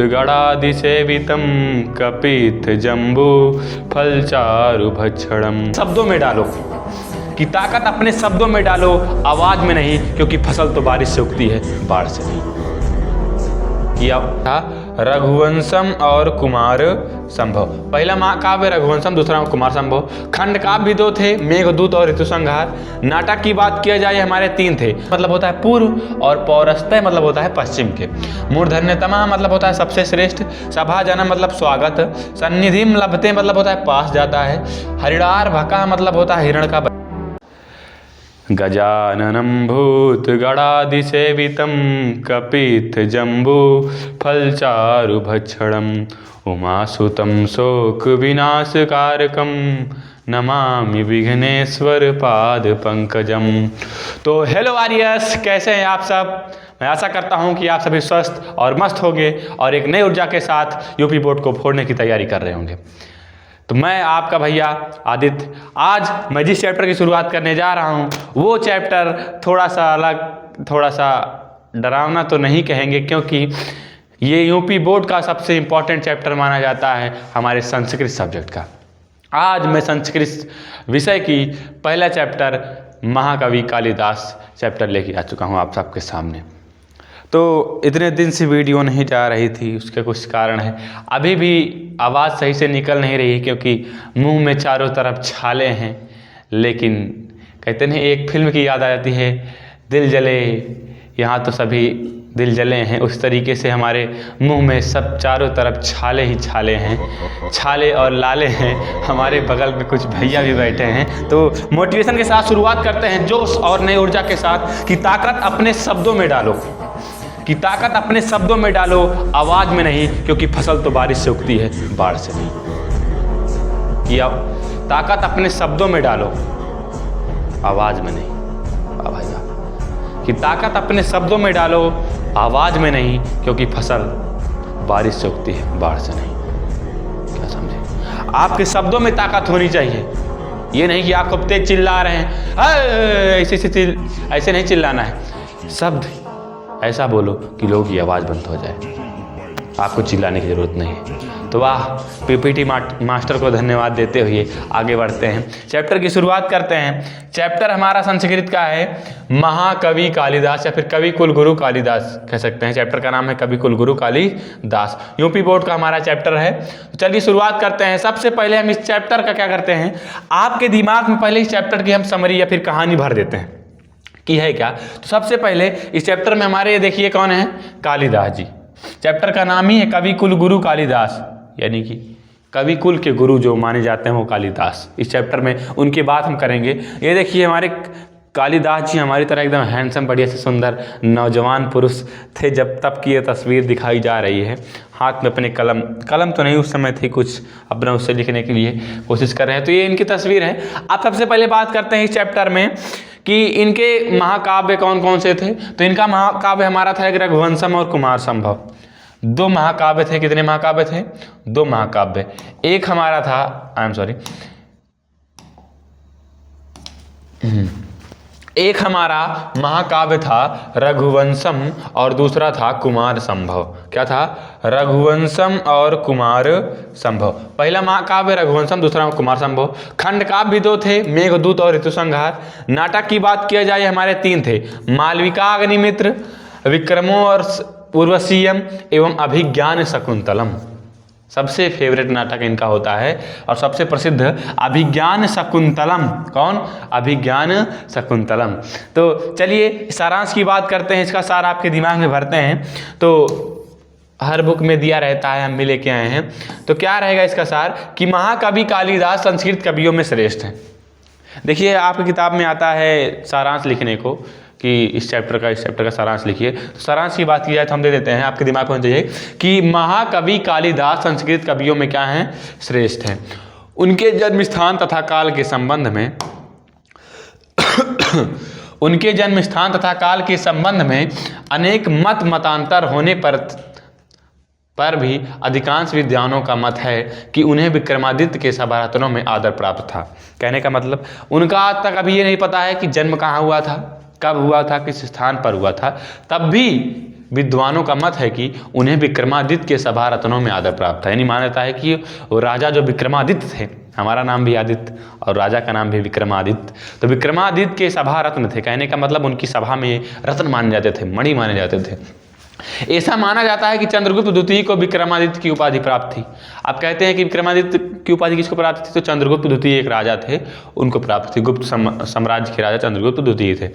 गणादिसेवितं कपित जम्बू फलचारु भक्षणम। शब्दों में डालो कि ताकत अपने शब्दों में डालो, आवाज में नहीं, क्योंकि फसल तो बारिश से उगती है, बाढ़ से नहीं। किया था रघुवंशम और कुमार संभव। पहला महाकाव्य रघुवंशम, दूसरा कुमार संभव। खंड काव्य भी दो थे, मेघदूत और ऋतुसंहार। नाटक की बात किया जाए हमारे 3 थे, मतलब होता है पूर्व, और पौरस्त्य मतलब होता है पश्चिम के। मूर्धन्यतमा मतलब होता है सबसे श्रेष्ठ। सभाजनम मतलब स्वागत। सन्निधिम लभते मतलब होता है पास जाता है। हरिणार भका मतलब होता है हिरण का। गजाननं भूतगणादिसेवितं कपित जम्बू फलचारु भक्षणम उमासुतं शोक विनाशकारकं नमामि विघ्नेश्वर पाद पंकजम। तो हेलो वॉरियर्स, कैसे हैं आप सब? मैं आशा करता हूं कि आप सभी स्वस्थ और मस्त होंगे और एक नई ऊर्जा के साथ यूपी बोर्ड को फोड़ने की तैयारी कर रहे होंगे। तो मैं आपका भैया आदित्य, आज मैं जिस चैप्टर की शुरुआत करने जा रहा हूँ वो चैप्टर थोड़ा सा अलग, थोड़ा सा डरावना तो नहीं कहेंगे, क्योंकि ये यूपी बोर्ड का सबसे इम्पॉर्टेंट चैप्टर माना जाता है हमारे संस्कृत सब्जेक्ट का। आज मैं संस्कृत विषय की पहला चैप्टर महाकवि कालिदास चैप्टर लेके आ चुका हूँ आप सबके सामने। तो इतने दिन से वीडियो नहीं जा रही थी, उसके कुछ कारण है। अभी भी आवाज़ सही से निकल नहीं रही, क्योंकि मुंह में चारों तरफ छाले हैं। लेकिन कहते नहीं, एक फिल्म की याद आ जाती है, दिल जले, यहाँ तो सभी दिल जले हैं। उस तरीके से हमारे मुंह में सब चारों तरफ छाले ही छाले हैं, छाले और लाले हैं। हमारे बगल में कुछ भैया भी बैठे हैं। तो मोटिवेशन के साथ शुरुआत करते हैं, जोश और नई ऊर्जा के साथ, कि ताकत अपने शब्दों में डालो, कि ताकत अपने शब्दों में डालो, आवाज में नहीं, क्योंकि फसल तो बारिश से उगती है, बाढ़ से नहीं। कि ताकत अपने शब्दों में डालो, आवाज में नहीं। भाई कि ताकत अपने शब्दों में डालो, आवाज में नहीं, क्योंकि फसल बारिश से उगती है, बाढ़ से नहीं। क्या समझे? आपके शब्दों में ताकत होनी चाहिए। ये नहीं कि आप कब तेज चिल्ला रहे हैं, ऐसे नहीं चिल्लाना है। शब्द ऐसा बोलो कि लोगों की आवाज़ बंद हो जाए, आपको चिल्लाने की ज़रूरत नहीं है। तो वाह, पीपीटी मास्टर को धन्यवाद देते हुए आगे बढ़ते हैं, चैप्टर की शुरुआत करते हैं। चैप्टर हमारा संस्कृत का है महाकवि कालिदास, या फिर कवि कुलगुरु कालिदास कह सकते हैं। चैप्टर का नाम है कवि कुलगुरु कालिदास, यूपी बोर्ड का हमारा चैप्टर है। तो चलिए शुरुआत करते हैं। सबसे पहले हम इस चैप्टर का क्या करते हैं, आपके दिमाग में पहले इस चैप्टर की हम समरी या फिर कहानी भर देते हैं कि है क्या। तो सबसे पहले इस चैप्टर में हमारे देखिए कौन है, कालिदास जी। चैप्टर का नाम ही है कवि कुल गुरु कालिदास, यानी कि कवि कुल के गुरु जो माने जाते हैं वो कालिदास। इस चैप्टर में उनकी बात हम करेंगे। ये देखिए हमारे कालिदास जी हमारी तरह एकदम हैंडसम, बढ़िया से सुंदर नौजवान पुरुष थे जब तब की ये तस्वीर दिखाई जा रही है। हाथ में अपने कलम तो नहीं उस समय थी, कुछ अपना उससे लिखने के लिए कोशिश कर रहे हैं। तो ये इनकी तस्वीर है। आप सबसे पहले बात करते हैं इस चैप्टर में कि इनके महाकाव्य कौन कौन से थे। तो इनका महाकाव्य हमारा था एक रघुवंशम और कुमार संभव। 2 महाकाव्य थे। कितने महाकाव्य थे? 2 महाकाव्य। एक हमारा था, एक हमारा महाकाव्य था रघुवंशम और दूसरा था कुमार संभव। क्या था? रघुवंशम और कुमार संभव। पहला महाकाव्य रघुवंशम, दूसरा कुमार संभव। खंड काव्य भी 2 थे, मेघदूत और ऋतुसंहार। नाटक की बात किया जाए हमारे 3 थे, मालविका अग्निमित्र, विक्रमो और उर्वशीयम एवं अभिज्ञान शकुंतलम। सबसे फेवरेट नाटक इनका होता है और सबसे प्रसिद्ध अभिज्ञान शकुंतलम। कौन? अभिज्ञान शकुंतलम। तो चलिए सारांश की बात करते हैं, इसका सार आपके दिमाग में भरते हैं। तो हर बुक में दिया रहता है, हम भी लेके आए हैं। तो क्या रहेगा इसका सार कि महाकवि कालिदास संस्कृत कवियों में श्रेष्ठ हैं। देखिए आपकी किताब में आता है सारांश लिखने को कि इस चैप्टर का सारांश लिखिए। तो सारांश की बात की जाए तो हम दे देते हैं, आपके दिमाग में होना चाहिए कि महाकवि कालिदास संस्कृत कवियों में क्या हैं? श्रेष्ठ हैं। उनके जन्म स्थान तथा काल के संबंध में उनके जन्म स्थान तथा काल के संबंध में अनेक मतांतर होने पर भी अधिकांश विद्वानों का मत है कि उन्हें विक्रमादित्य के सभारत्नों में आदर प्राप्त था। कहने का मतलब उनका आज तक अभी ये नहीं पता है कि जन्म कहाँ हुआ था, कब हुआ था, किस स्थान पर हुआ था। तब भी विद्वानों का मत है कि उन्हें विक्रमादित्य के सभा रत्नों में आदर प्राप्त था। यानी माना जाता है कि वो राजा जो विक्रमादित्य थे, हमारा नाम भी आदित्य और राजा का नाम भी विक्रमादित्य, तो विक्रमादित्य के सभा रत्न थे। कहने का मतलब उनकी सभा में रत्न माने जाते थे, मणि माने जाते थे। ऐसा माना जाता है कि चंद्रगुप्त द्वितीय को विक्रमादित्य की उपाधि प्राप्त थी। आप कहते हैं कि विक्रमादित्य की उपाधि किसको प्राप्त थी, तो चंद्रगुप्त द्वितीय एक राजा थे, उनको प्राप्त थी। गुप्त साम्राज्य के राजा चंद्रगुप्त द्वितीय थे,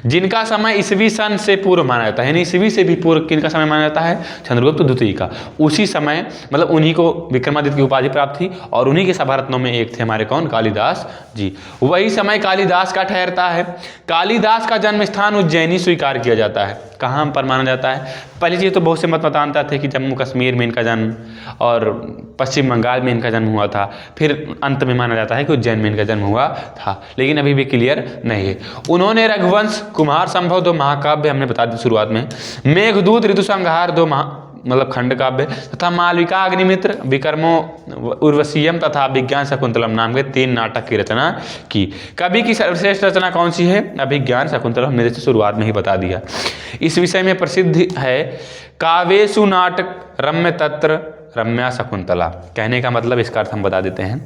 जिनका समय ईसवी सन से पूर्व माना जाता है। यानी ईसवी से भी पूर्व किनका समय माना जाता है, चंद्रगुप्त द्वितीय का। उसी समय मतलब उन्हीं को विक्रमादित्य की उपाधि प्राप्त थी और उन्हीं के सभारत्नों में एक थे हमारे कौन, कालिदास जी। वही समय कालिदास का ठहरता है। कालिदास का जन्म स्थान उज्जैनी स्वीकार किया जाता है। कहाँ पर माना जाता है, पहली चीज़ तो बहुत से मतांतर थे कि जम्मू कश्मीर में इनका जन्म और पश्चिम बंगाल में इनका जन्म हुआ था, फिर अंत में माना जाता है कि उज्जैन में इनका जन्म हुआ था, लेकिन अभी भी क्लियर नहीं है। उन्होंने रघुवंश, कुमार संभव 2 महाकाव्य हमने बता दी शुरुआत में, मेघदूत, ऋतुसंहार 2 मतलब खंड काव्य तथा मालविका अग्निमित्र, विक्रमो उर्वशीयम तथा विज्ञान शकुंतलम नाम के 3 नाटक की रचना की। कवि की सर्वश्रेष्ठ रचना कौन सी है, अभिज्ञान शकुंतलम, हमने जैसे शुरुआत में ही बता दिया। इस विषय में प्रसिद्ध है काव्येषु नाटक रम्य तत्र रम्या शकुंतला। कहने का मतलब इसका अर्थ हम बता देते हैं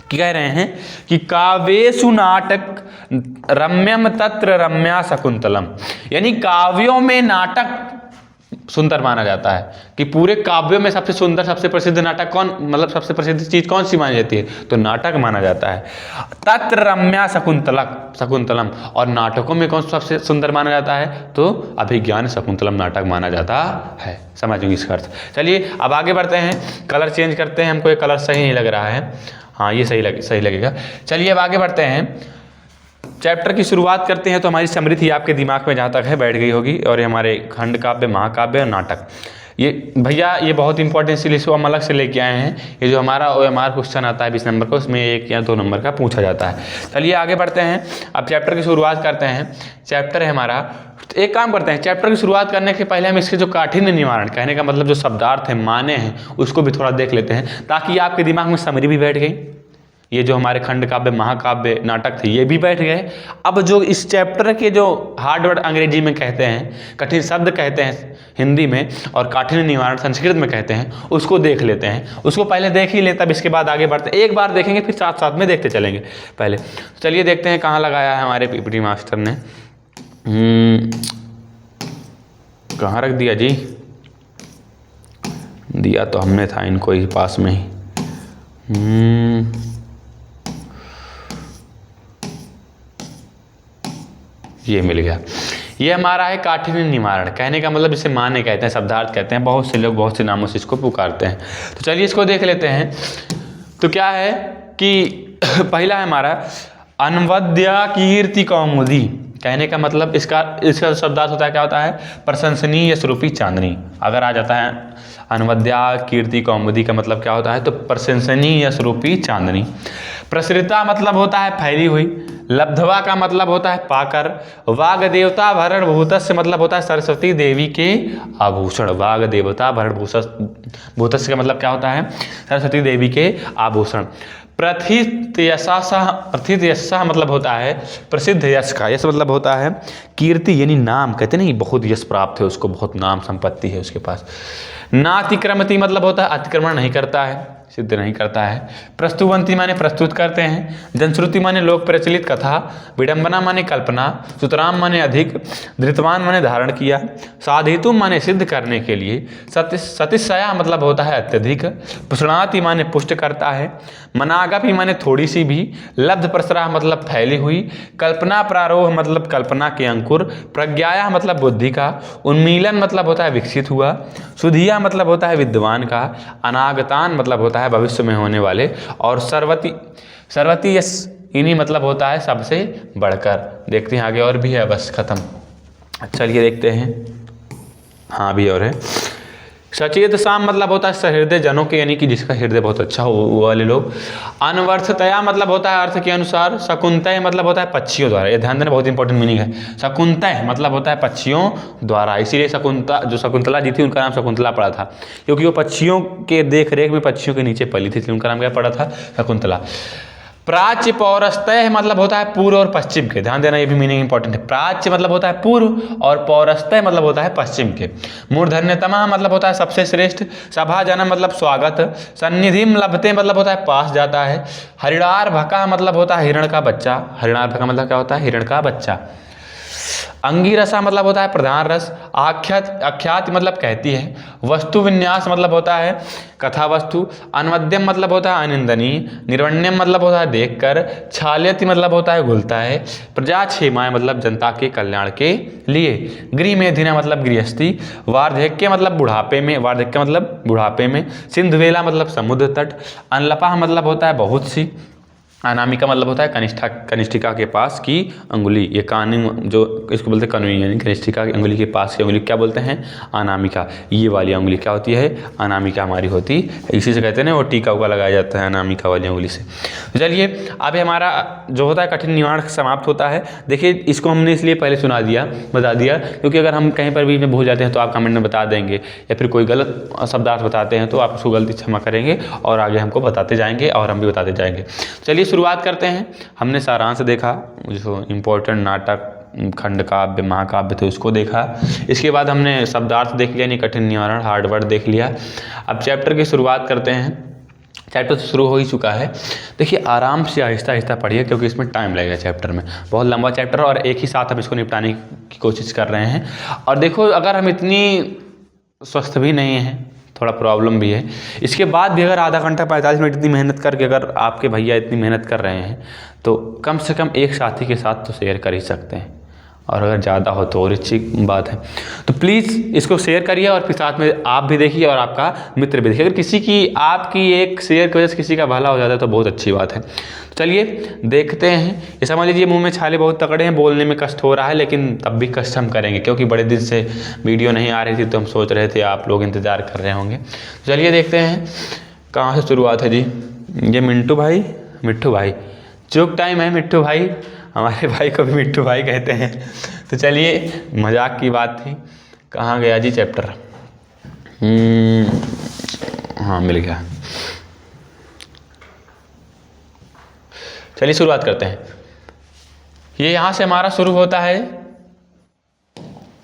कि कह रहे हैं कि काव्येषु नाटक रम्यम तत्र रम्या शकुंतलम, यानी काव्यों में नाटक सुंदर माना जाता है कि पूरे काव्यों में सबसे सुंदर, सबसे प्रसिद्ध नाटक कौन, मतलब सबसे प्रसिद्ध चीज कौन सी मानी जाती है, तो नाटक माना जाता है। तत्र रम्या शकुंतलम, और नाटकों में कौन सबसे सुंदर माना जाता है, तो अभिज्ञान शकुंतलम नाटक माना जाता है। समझिए इसका अर्थ। चलिए अब आगे बढ़ते हैं, कलर चेंज करते हैं, हमको ये कलर सही नहीं लग रहा है, हाँ ये सही लगेगा। चलिए अब आगे बढ़ते हैं, चैप्टर की शुरुआत करते हैं। तो हमारी समृद्धि आपके दिमाग में जहाँ तक है बैठ गई होगी, और ये हमारे खंड काव्य, महाकाव्य और नाटक, ये भैया ये बहुत इंपॉर्टेंट, इसलिए इसको हम अलग से लेके आए हैं। ये जो हमारा OMR क्वेश्चन आता है 20 नंबर का, उसमें 1 या 2 नंबर का पूछा जाता है। चलिए आगे बढ़ते हैं, अब चैप्टर की शुरुआत करते हैं। चैप्टर है हमारा, एक काम करते हैं, चैप्टर की शुरुआत करने के पहले हम इसके जो काठिन्य निवारण, कहने का मतलब जो शब्दार्थ है, माने हैं, उसको भी थोड़ा देख लेते हैं, ताकि आपके दिमाग में समरी भी बैठ गई। ये जो हमारे खंड काव्य, महाकाव्य, नाटक थे, ये भी बैठ गए। अब जो इस चैप्टर के जो हार्ड वर्ड अंग्रेजी में कहते हैं, कठिन शब्द कहते हैं हिंदी में, और काठिन्य निवारण संस्कृत में कहते हैं, उसको देख लेते हैं। उसको पहले देख ही लेते, तब इसके बाद आगे बढ़ते हैं। एक बार देखेंगे फिर साथ साथ में देखते चलेंगे। पहले चलिए देखते हैं कहाँ लगाया है हमारे PPT मास्टर ने। कहाँ रख दिया जी, दिया तो हमने था इनको ही पास में ही। ये मिल गया। ये हमारा है काठिन्य निवारण, कहने का मतलब इसे माने कहते हैं, शब्दार्थ कहते हैं, बहुत से लोग बहुत से नामों से इसको पुकारते हैं। तो चलिए इसको देख लेते हैं। तो क्या है कि पहला है हमारा अनवद्या कीर्ति कौमुदी, कहने का मतलब इसका शब्दार्थ होता है, क्या होता है, प्रशंसनीय स्वरूपी चांदनी। अगर आ जाता है अनवद्या कीर्ति कौमुदी का मतलब क्या होता है, तो प्रशंसनीय स्वरूपी चांदनी। प्रसृता मतलब होता है फैली हुई। लब्धवा का मतलब होता है पाकर। वाग देवता भरण भूतस्य मतलब होता है सरस्वती देवी के आभूषण। वाग देवता भरण भूतस्य का मतलब क्या होता है, सरस्वती देवी के आभूषण। प्रथित यशः मतलब होता है प्रसिद्ध यश का। यश मतलब होता है कीर्ति, यानी नाम, कहते नहीं बहुत यश प्राप्त है उसको, बहुत नाम संपत्ति है उसके पास। नातिक्रमति मतलब होता है अतिक्रमण नहीं करता है, सिद्ध नहीं करता है। प्रस्तुवंती माने प्रस्तुत करते हैं। जनश्रुति माने लोक प्रचलित कथा। विडंबना माने कल्पना। सुतराम माने अधिक। धृतवान माने धारण किया। साधितु माने सिद्ध करने के लिए। सतिशया मतलब होता है अत्यधिक। पुष्णाति माने पुष्ट करता है। मनागपि माने थोड़ी सी भी। लब्ध प्रसरा मतलब फैली हुई। कल्पना प्रारोह मतलब कल्पना के अंकुर। प्रज्ञाया मतलब बुद्धि का। उन्मीलन मतलब होता है विकसित हुआ। सुधिया मतलब होता है विद्वान का। अनागतान मतलब होता है भविष्य में होने वाले। और सर्वती यस इन्हीं मतलब होता है सबसे बढ़कर। देखते हैं आगे और भी है, बस खत्म। चलिए देखते हैं, हाँ भी और है। सचेत साम मतलब होता है सहृदय जनों के, यानी कि जिसका हृदय बहुत अच्छा हो वो वाले लोग। अनवर्थतया मतलब होता है अर्थ के अनुसार। शकुंतय मतलब होता है पक्षियों द्वारा। ये ध्यान देना, बहुत इंपॉर्टेंट मीनिंग है। शकुंतय मतलब होता है पक्षियों द्वारा, इसीलिए शकुंतला जी थी उनका नाम शकुंतला पड़ा था, क्योंकि वो पक्षियों के देख रेख में पक्षियों के नीचे पली थी, उनका नाम क्या पड़ा था, शकुंतला। प्राच्य पौरस्तय मतलब होता है पूर्व और पश्चिम के, ध्यान देना ये भी मीनिंग इंपॉर्टेंट है। प्राच्य मतलब होता है पूर्व और पौरस्तय मतलब होता है पश्चिम के। मूर्धन्यतमः मतलब होता है सबसे श्रेष्ठ। सभाजनम मतलब स्वागत। सन्निधिम लभते मतलब होता है पास जाता है। हरिणार्भकः मतलब होता है हिरण का बच्चा। हरिणार्भकः मतलब क्या होता है? हिरण का बच्चा। अंगिरसा मतलब होता है प्रधान रस। आख्यात मतलब कहती है। वस्तु विन्यास मतलब होता है कथा वस्तु। अनवद्यम मतलब होता है अनिंदनीय। निर्वण्यम मतलब होता है देखकर। छाल्यति मतलब होता है घुलता है। प्रजाक्षेमाय मतलब जनता के कल्याण के लिए। गृहमेधिना मतलब गृहस्थी। वार्धक्य मतलब बुढ़ापे में। वार्धक्य मतलब बुढ़ापे में। सिंधुवेला मतलब समुद्र तट। अनलपा मतलब होता है बहुत सी। अनामिका मतलब होता है कनिष्ठिका के पास की अंगुली। ये कानून जो इसको बोलते हैं कानूनी, यानी कनिष्ठिका की अंगुली के पास की अंगुली क्या बोलते हैं? अनामिका। ये वाली अंगुली क्या होती है? अनामिका हमारी होती है। इसी से कहते हैं ना वो टीका उका लगाया जाता है अनामिका वाली अंगुली से। तो चलिए अब हमारा जो होता है कठिन निवारण समाप्त होता है। देखिए इसको हमने इसलिए पहले बता दिया क्योंकि अगर हम कहीं पर भी में भूल जाते हैं तो आप कमेंट में बता देंगे, या फिर कोई गलत शब्दार्थ बताते हैं तो आप उसको गलती क्षमा करेंगे और आगे हमको बताते जाएंगे और हम भी बताते जाएंगे। चलिए शुरुआत करते हैं। हमने सारांश देखा, जो इम्पोर्टेंट नाटक, खंड काव्य, महाकाव्य थे उसको देखा। इसके बाद हमने शब्दार्थ देख लिया, यानी कठिन निवारण, हार्ड वर्ड देख लिया। अब चैप्टर की शुरुआत करते हैं। चैप्टर तो शुरू हो ही चुका है। देखिए आराम से आहिस्ता आहिस्ता पढ़िए क्योंकि इसमें टाइम लगेगा। चैप्टर में बहुत लंबा चैप्टर और एक ही साथ हम इसको निपटाने की कोशिश कर रहे हैं। और देखो अगर हम इतनी स्वस्थ भी नहीं हैं, थोड़ा प्रॉब्लम भी है, इसके बाद भी अगर आधा घंटा 45 मिनट इतनी मेहनत करके अगर आपके भैया इतनी मेहनत कर रहे हैं तो कम से कम एक साथी के साथ तो शेयर कर ही सकते हैं, और अगर ज़्यादा हो तो और अच्छी बात है। तो प्लीज़ इसको शेयर करिए और फिर साथ में आप भी देखिए और आपका मित्र भी देखिए। अगर किसी की आपकी एक शेयर की वजह से किसी का भला हो जाता है तो बहुत अच्छी बात है। चलिए देखते हैं। ये समझ लीजिए मुंह में छाले बहुत तगड़े हैं, बोलने में कष्ट हो रहा है, लेकिन तब भी कष्ट हम करेंगे क्योंकि बड़े दिन से वीडियो नहीं आ रही थी तो हम सोच रहे थे आप लोग इंतज़ार कर रहे होंगे। चलिए देखते हैं कहाँ से शुरुआत है जी। ये मिट्टू भाई जोक टाइम है। मिट्टू भाई, हमारे भाई को भी मिट्टू भाई कहते हैं। तो चलिए मजाक की बात थी। कहाँ गया जी चैप्टर? हाँ मिल गया। चलिए शुरुआत करते हैं। ये यहाँ से हमारा शुरू होता है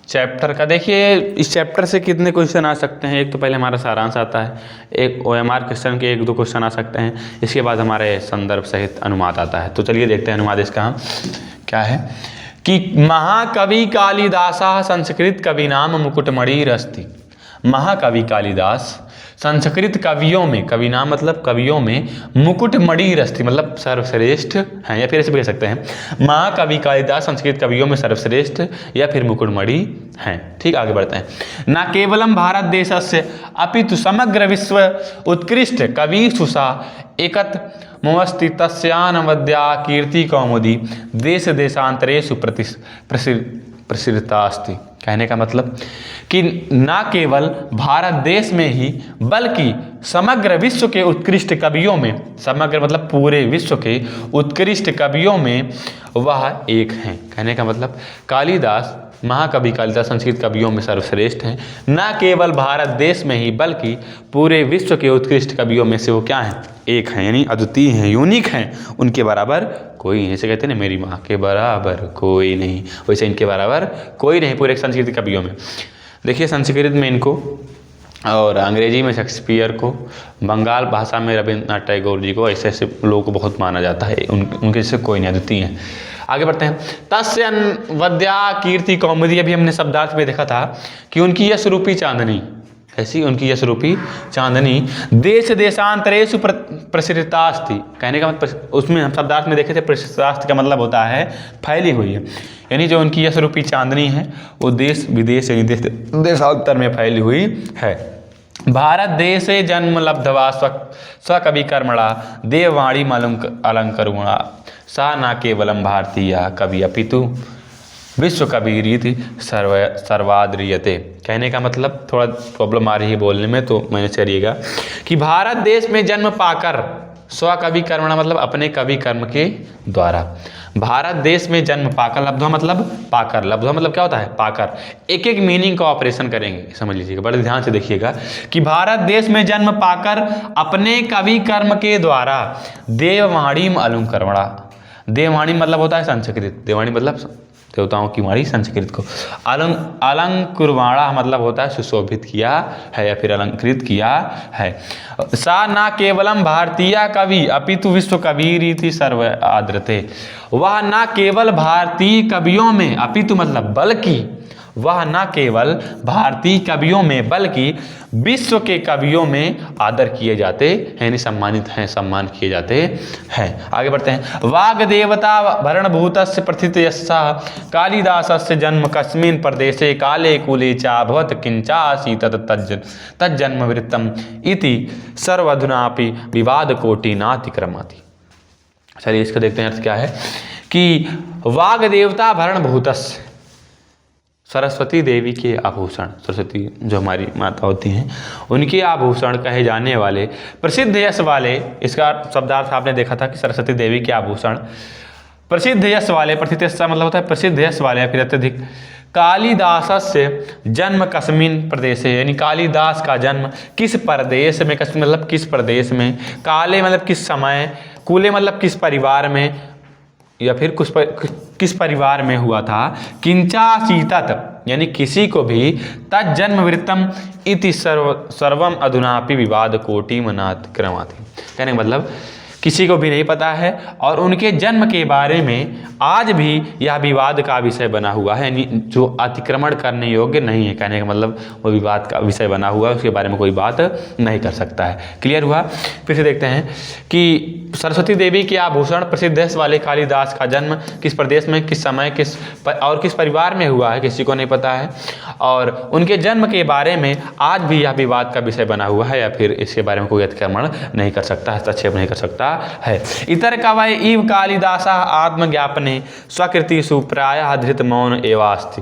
चैप्टर का। देखिए इस चैप्टर से कितने क्वेश्चन आ सकते हैं। एक तो पहले हमारा सारांश आता है, एक OMR क्वेश्चन के 1-2 क्वेश्चन आ सकते हैं। इसके बाद हमारे संदर्भ सहित अनुवाद आता है। तो चलिए देखते हैं अनुवाद इसका क्या है कि महाकवि कालिदास संस्कृत कवि नाम मुकुटमणिरस्ति। महाकवि कालिदास संस्कृत कवियों में, कवि नाम मतलब कवियों में, मुकुटमणिरस्ति मतलब सर्वश्रेष्ठ हैं, या फिर ऐसे कह सकते हैं महाकवि कालिदास संस्कृत कवियों में सर्वश्रेष्ठ या फिर मुकुटमणि हैं। ठीक, आगे बढ़ते हैं। न केवलम भारत देशस्य अपितु समग्र विश्व उत्कृष्ट कविषु सा एकत मुमस्ति तस्यानवद्या कीर्ति कौमुदी देश देशांतरेषु प्रसिद्धतास्ति। कहने का मतलब कि न केवल भारत देश में ही बल्कि समग्र विश्व के उत्कृष्ट कवियों में, समग्र मतलब पूरे विश्व के उत्कृष्ट कवियों में वह एक हैं। कहने का मतलब कालिदास, महाकवि कालिदास संस्कृत कवियों में सर्वश्रेष्ठ हैं। न केवल भारत देश में ही बल्कि पूरे विश्व के उत्कृष्ट कवियों में से वो क्या हैं? एक हैं, यानी अद्वितीय हैं, यूनिक हैं। उनके बराबर कोई नहीं। जैसे कहते हैं ना मेरी माँ के बराबर कोई नहीं, वैसे इनके बराबर कोई नहीं पूरे संस्कृत कवियों में। देखिए संस्कृत में इनको और अंग्रेजी में शेक्सपियर को, बंगाल भाषा में रविन्द्रनाथ टैगोर जी को, ऐसे ऐसे लोगों को बहुत माना जाता है। उनके जैसे कोई नहीं, अद्वितीय हैं। आगे बढ़ते हैं। तस्य वद्या कीर्ति कौमुदी, अभी हमने शब्दार्थ में देखा था कि उनकी यश रूपी चांदनी, ऐसी उनकी यश रूपी चांदनी देश देशांतरेषु प्रसिद्धतास्ति। कहने का मतलब उसमें हम शब्दार्थ में देखे थे प्रसिद्धतास्ति का मतलब होता है फैली हुई है, यानी जो उनकी यश रूपी चांदनी है वो देश विदेश यानी देशांतर में फैली हुई है। भारत देशे जन्म लब्धवा स्वकवि कर्मणा देववाणी अलंकरुणा सा न केवलम भारतीय कवि अपितु विश्व कवि रीति सर्वाद्रियते। कहने का मतलब थोड़ा प्रॉब्लम आ रही है बोलने में तो मैंने चलिएगा कि भारत देश में जन्म पाकर स्वकवि कर्मणा मतलब अपने कवि कर्म के द्वारा, भारत देश में जन्म पाकर, लब्ध्वा मतलब पाकर, लब्ध्वा मतलब क्या होता है पाकर। एक एक मीनिंग का ऑपरेशन करेंगे, समझ लीजिएगा, बड़े ध्यान से देखिएगा कि भारत देश में जन्म पाकर अपने कवि कर्म के द्वारा देववाणीम अलंकरणा, देववाणी मतलब होता है संस्कृत, देववाणी मतलब देवताओं की वाणी, संस्कृत को अलंकुरवाणा मतलब होता है सुशोभित किया है या फिर अलंकृत किया है। सा न केवलम भारतीय कवि अपितु विश्व कविरीति सर्व आदृते, वह न केवल भारतीय कवियों में अपितु मतलब बल्कि, वह न केवल भारतीय कवियों में बल्कि विश्व के कवियों में आदर किए जाते हैं, यानी सम्मानित हैं, सम्मान किए जाते हैं। आगे बढ़ते हैं। वाग देवता भरणभूतस्य प्रथितयस्सा कालिदासस्य जन्म कस्मिन् प्रदेशे काले कुले चाभवत किंचासीत तज्जन्म वृत्तम इति सर्वधुनापि विवाद कोटि नातिक्रमति। चलिए इसका देखते हैं अर्थ क्या है कि वाग देवता भरणभूतस्य, सरस्वती देवी के आभूषण, सरस्वती जो हमारी माता होती हैं उनके आभूषण कहे जाने वाले, प्रसिद्ध यश वाले, इसका शब्दार्थ आपने देखा था कि सरस्वती देवी के आभूषण, प्रसिद्ध यश वाले, प्रसिद्ध यश मतलब होता है प्रसिद्ध यश वाले या फिर अत्यधिक, कालिदासस्य जन्म कस्मिन् प्रदेशे, यानी कालिदास का जन्म किस प्रदेश में, कस्मिन् मतलब किस प्रदेश में, काले मतलब किस समय, कुले मतलब किस परिवार में या फिर किस परिवार में हुआ था, किंचासीतत यानी किसी को भी, तज्जन्म वृत्तम इति सर्वम अधुनापि विवाद कोटि मनातिक्रमति, कहने का मतलब किसी को भी नहीं पता है और उनके जन्म के बारे में आज भी यह विवाद का विषय बना हुआ है, यानी जो अतिक्रमण करने योग्य नहीं है, कहने का मतलब वो विवाद का विषय बना हुआ है, उसके बारे में कोई बात नहीं कर सकता है। क्लियर हुआ। फिर से देखते हैं कि सरस्वती देवी के आभूषण, प्रसिद्ध यश वाले कालिदास का जन्म किस प्रदेश में, किस समय, किस परिवार में हुआ है, किसी को नहीं पता है, और उनके जन्म के बारे में आज भी यह विवाद का विषय बना हुआ है या फिर इसके बारे में कोई अतिक्रमण नहीं कर सकता, हस्तक्षेप नहीं कर सकता है। इतर कवय इव कालिदासा आत्मज्ञापने स्वकृतिषु प्रायः धृत मौन एवास्ति।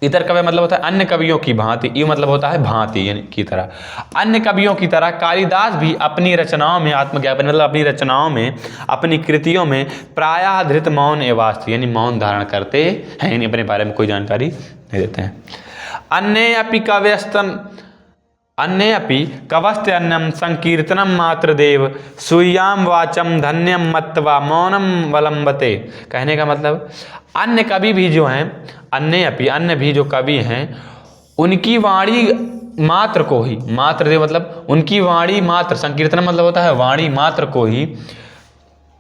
इतर कवि मतलब होता है अन्य कवियों की भांति, इव मतलब होता है भांति यानी की तरह, अन्य कवियों की तरह कालिदास भी अपनी रचनाओं में, आत्मज्ञापन मतलब अपनी रचनाओं में, अपनी कृतियों में प्रायः धृत मौन एवास्ति यानी मौन धारण करते हैं, यानी अपने बारे में कोई जानकारी नहीं देते हैं। अन्य अपि कवस्त्यन्नम संकीर्तनम मात्र देव सुयाम वाचम धन्यम मत्वा मौनम वलंबते, कहने का मतलब अन्य कवि भी जो हैं, अन्य भी जो कवि हैं उनकी वाणी मात्र को ही, मात्र देव मतलब उनकी वाणी मात्र, संकीर्तन मतलब होता है वाणी मात्र को ही,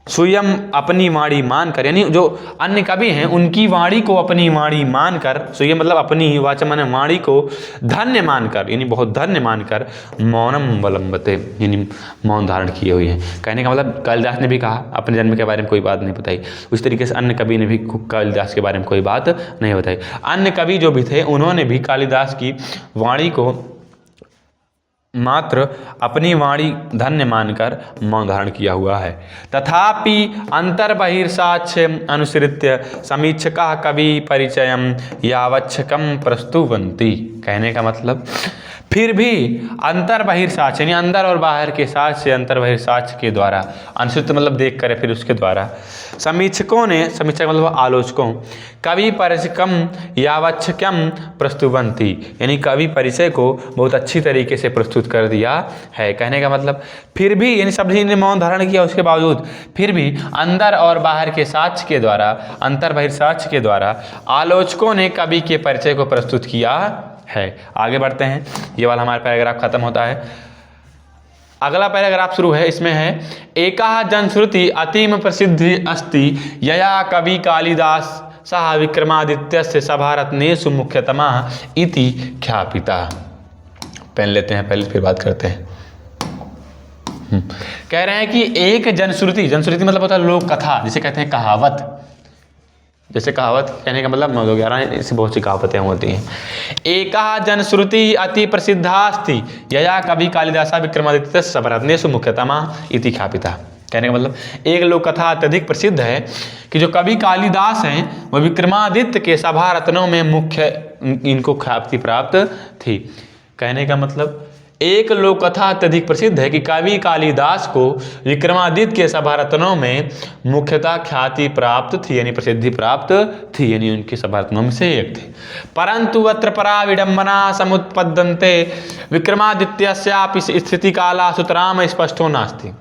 स्वयं अपनी वाणी मानकर, यानी जो अन्य कवि हैं उनकी वाणी को अपनी वाणी मानकर, स्वयं मतलब अपनी ही वाचा माने वाणी को धन्य मानकर, यानी बहुत धन्य मानकर, मौनम वलंबते यानी मौन धारण किए हुए हैं। कहने का मतलब कालिदास ने भी कहा अपने जन्म के बारे में कोई बात नहीं बताई, उस तरीके से अन्य कवि ने भी कालिदास के बारे में कोई बात नहीं बताई। अन्य कवि जो भी थे उन्होंने भी कालिदास की वाणी को मात्र अपनी वाणी धन्य मानकर मौन धारण किया हुआ है। तथापि अंतर्बहिर्साक्ष्य अनुसृत्य समीक्षका कवि परिचयम यावच्छकम प्रस्तुवन्ति, कहने का मतलब फिर भी अंतर बहिर्साक्ष्य यानी अंदर और बाहर के साक्ष्य, अंतर बहिर्साक्ष्य के द्वारा, अनुसृत मतलब देख कर फिर उसके द्वारा, समीक्षकों ने, समीक्षक मतलब आलोचकों, कवि परिचयम यावच्छकम प्रस्तुवन्ति यानी कवि परिचय को बहुत अच्छी तरीके से प्रस्तुत कर दिया है। कहने का मतलब फिर भी, यानी सभी ने मौन धारण किया उसके बावजूद फिर भी अंदर और बाहर के साक्ष्य के द्वारा, अंतर बहिर्साक्ष्य के द्वारा आलोचकों ने कवि के परिचय को प्रस्तुत किया है। आगे बढ़ते हैं, ये वाला हमारा पैराग्राफ खत्म होता है। अगला पैराग्राफ शुरू है, इसमें है एका जनश्रुति अतीम प्रसिद्धि अस्ति यया कवि कालिदास सह विक्रमादित्यस्य सभारत्नेषु मुख्यतमा इति ख्यापिता। पेन लेते हैं पहले फिर बात करते हैं। कह रहे हैं कि एक जनश्रुति, जनश्रुति मतलब होता है लोक कथा, जिसे कहते हैं कहावत, जैसे कहावत कहने का मतलब 9-11 इससे बहुत सी कहावतें होती हैं। एका जनश्रुति अति प्रसिद्धास्ति यया कवि कालिदासा विक्रमादित्य सभारत्नेषु मुख्यतमा इति ख्यापिता, कहने का मतलब एक लोक कथा अत्यधिक प्रसिद्ध है कि जो कवि कालिदास हैं वह विक्रमादित्य के सभा रत्नों में मुख्य इनको ख्याति प्राप्त थी। कहने का मतलब एक लोक कथा अत्यधिक प्रसिद्ध है कि कवि कालिदास को विक्रमादित्य के सभारत्नों में मुख्यतः ख्याति प्राप्त थी, यानी प्रसिद्धि प्राप्त थी, यानी उनके सभारत्नों में से एक थे। परंतु अत्र परा विडंबना समुत्पद्यन्ते विक्रमादित्यस्यापि स्थिति काला सुतराम स्पष्टो नास्ति।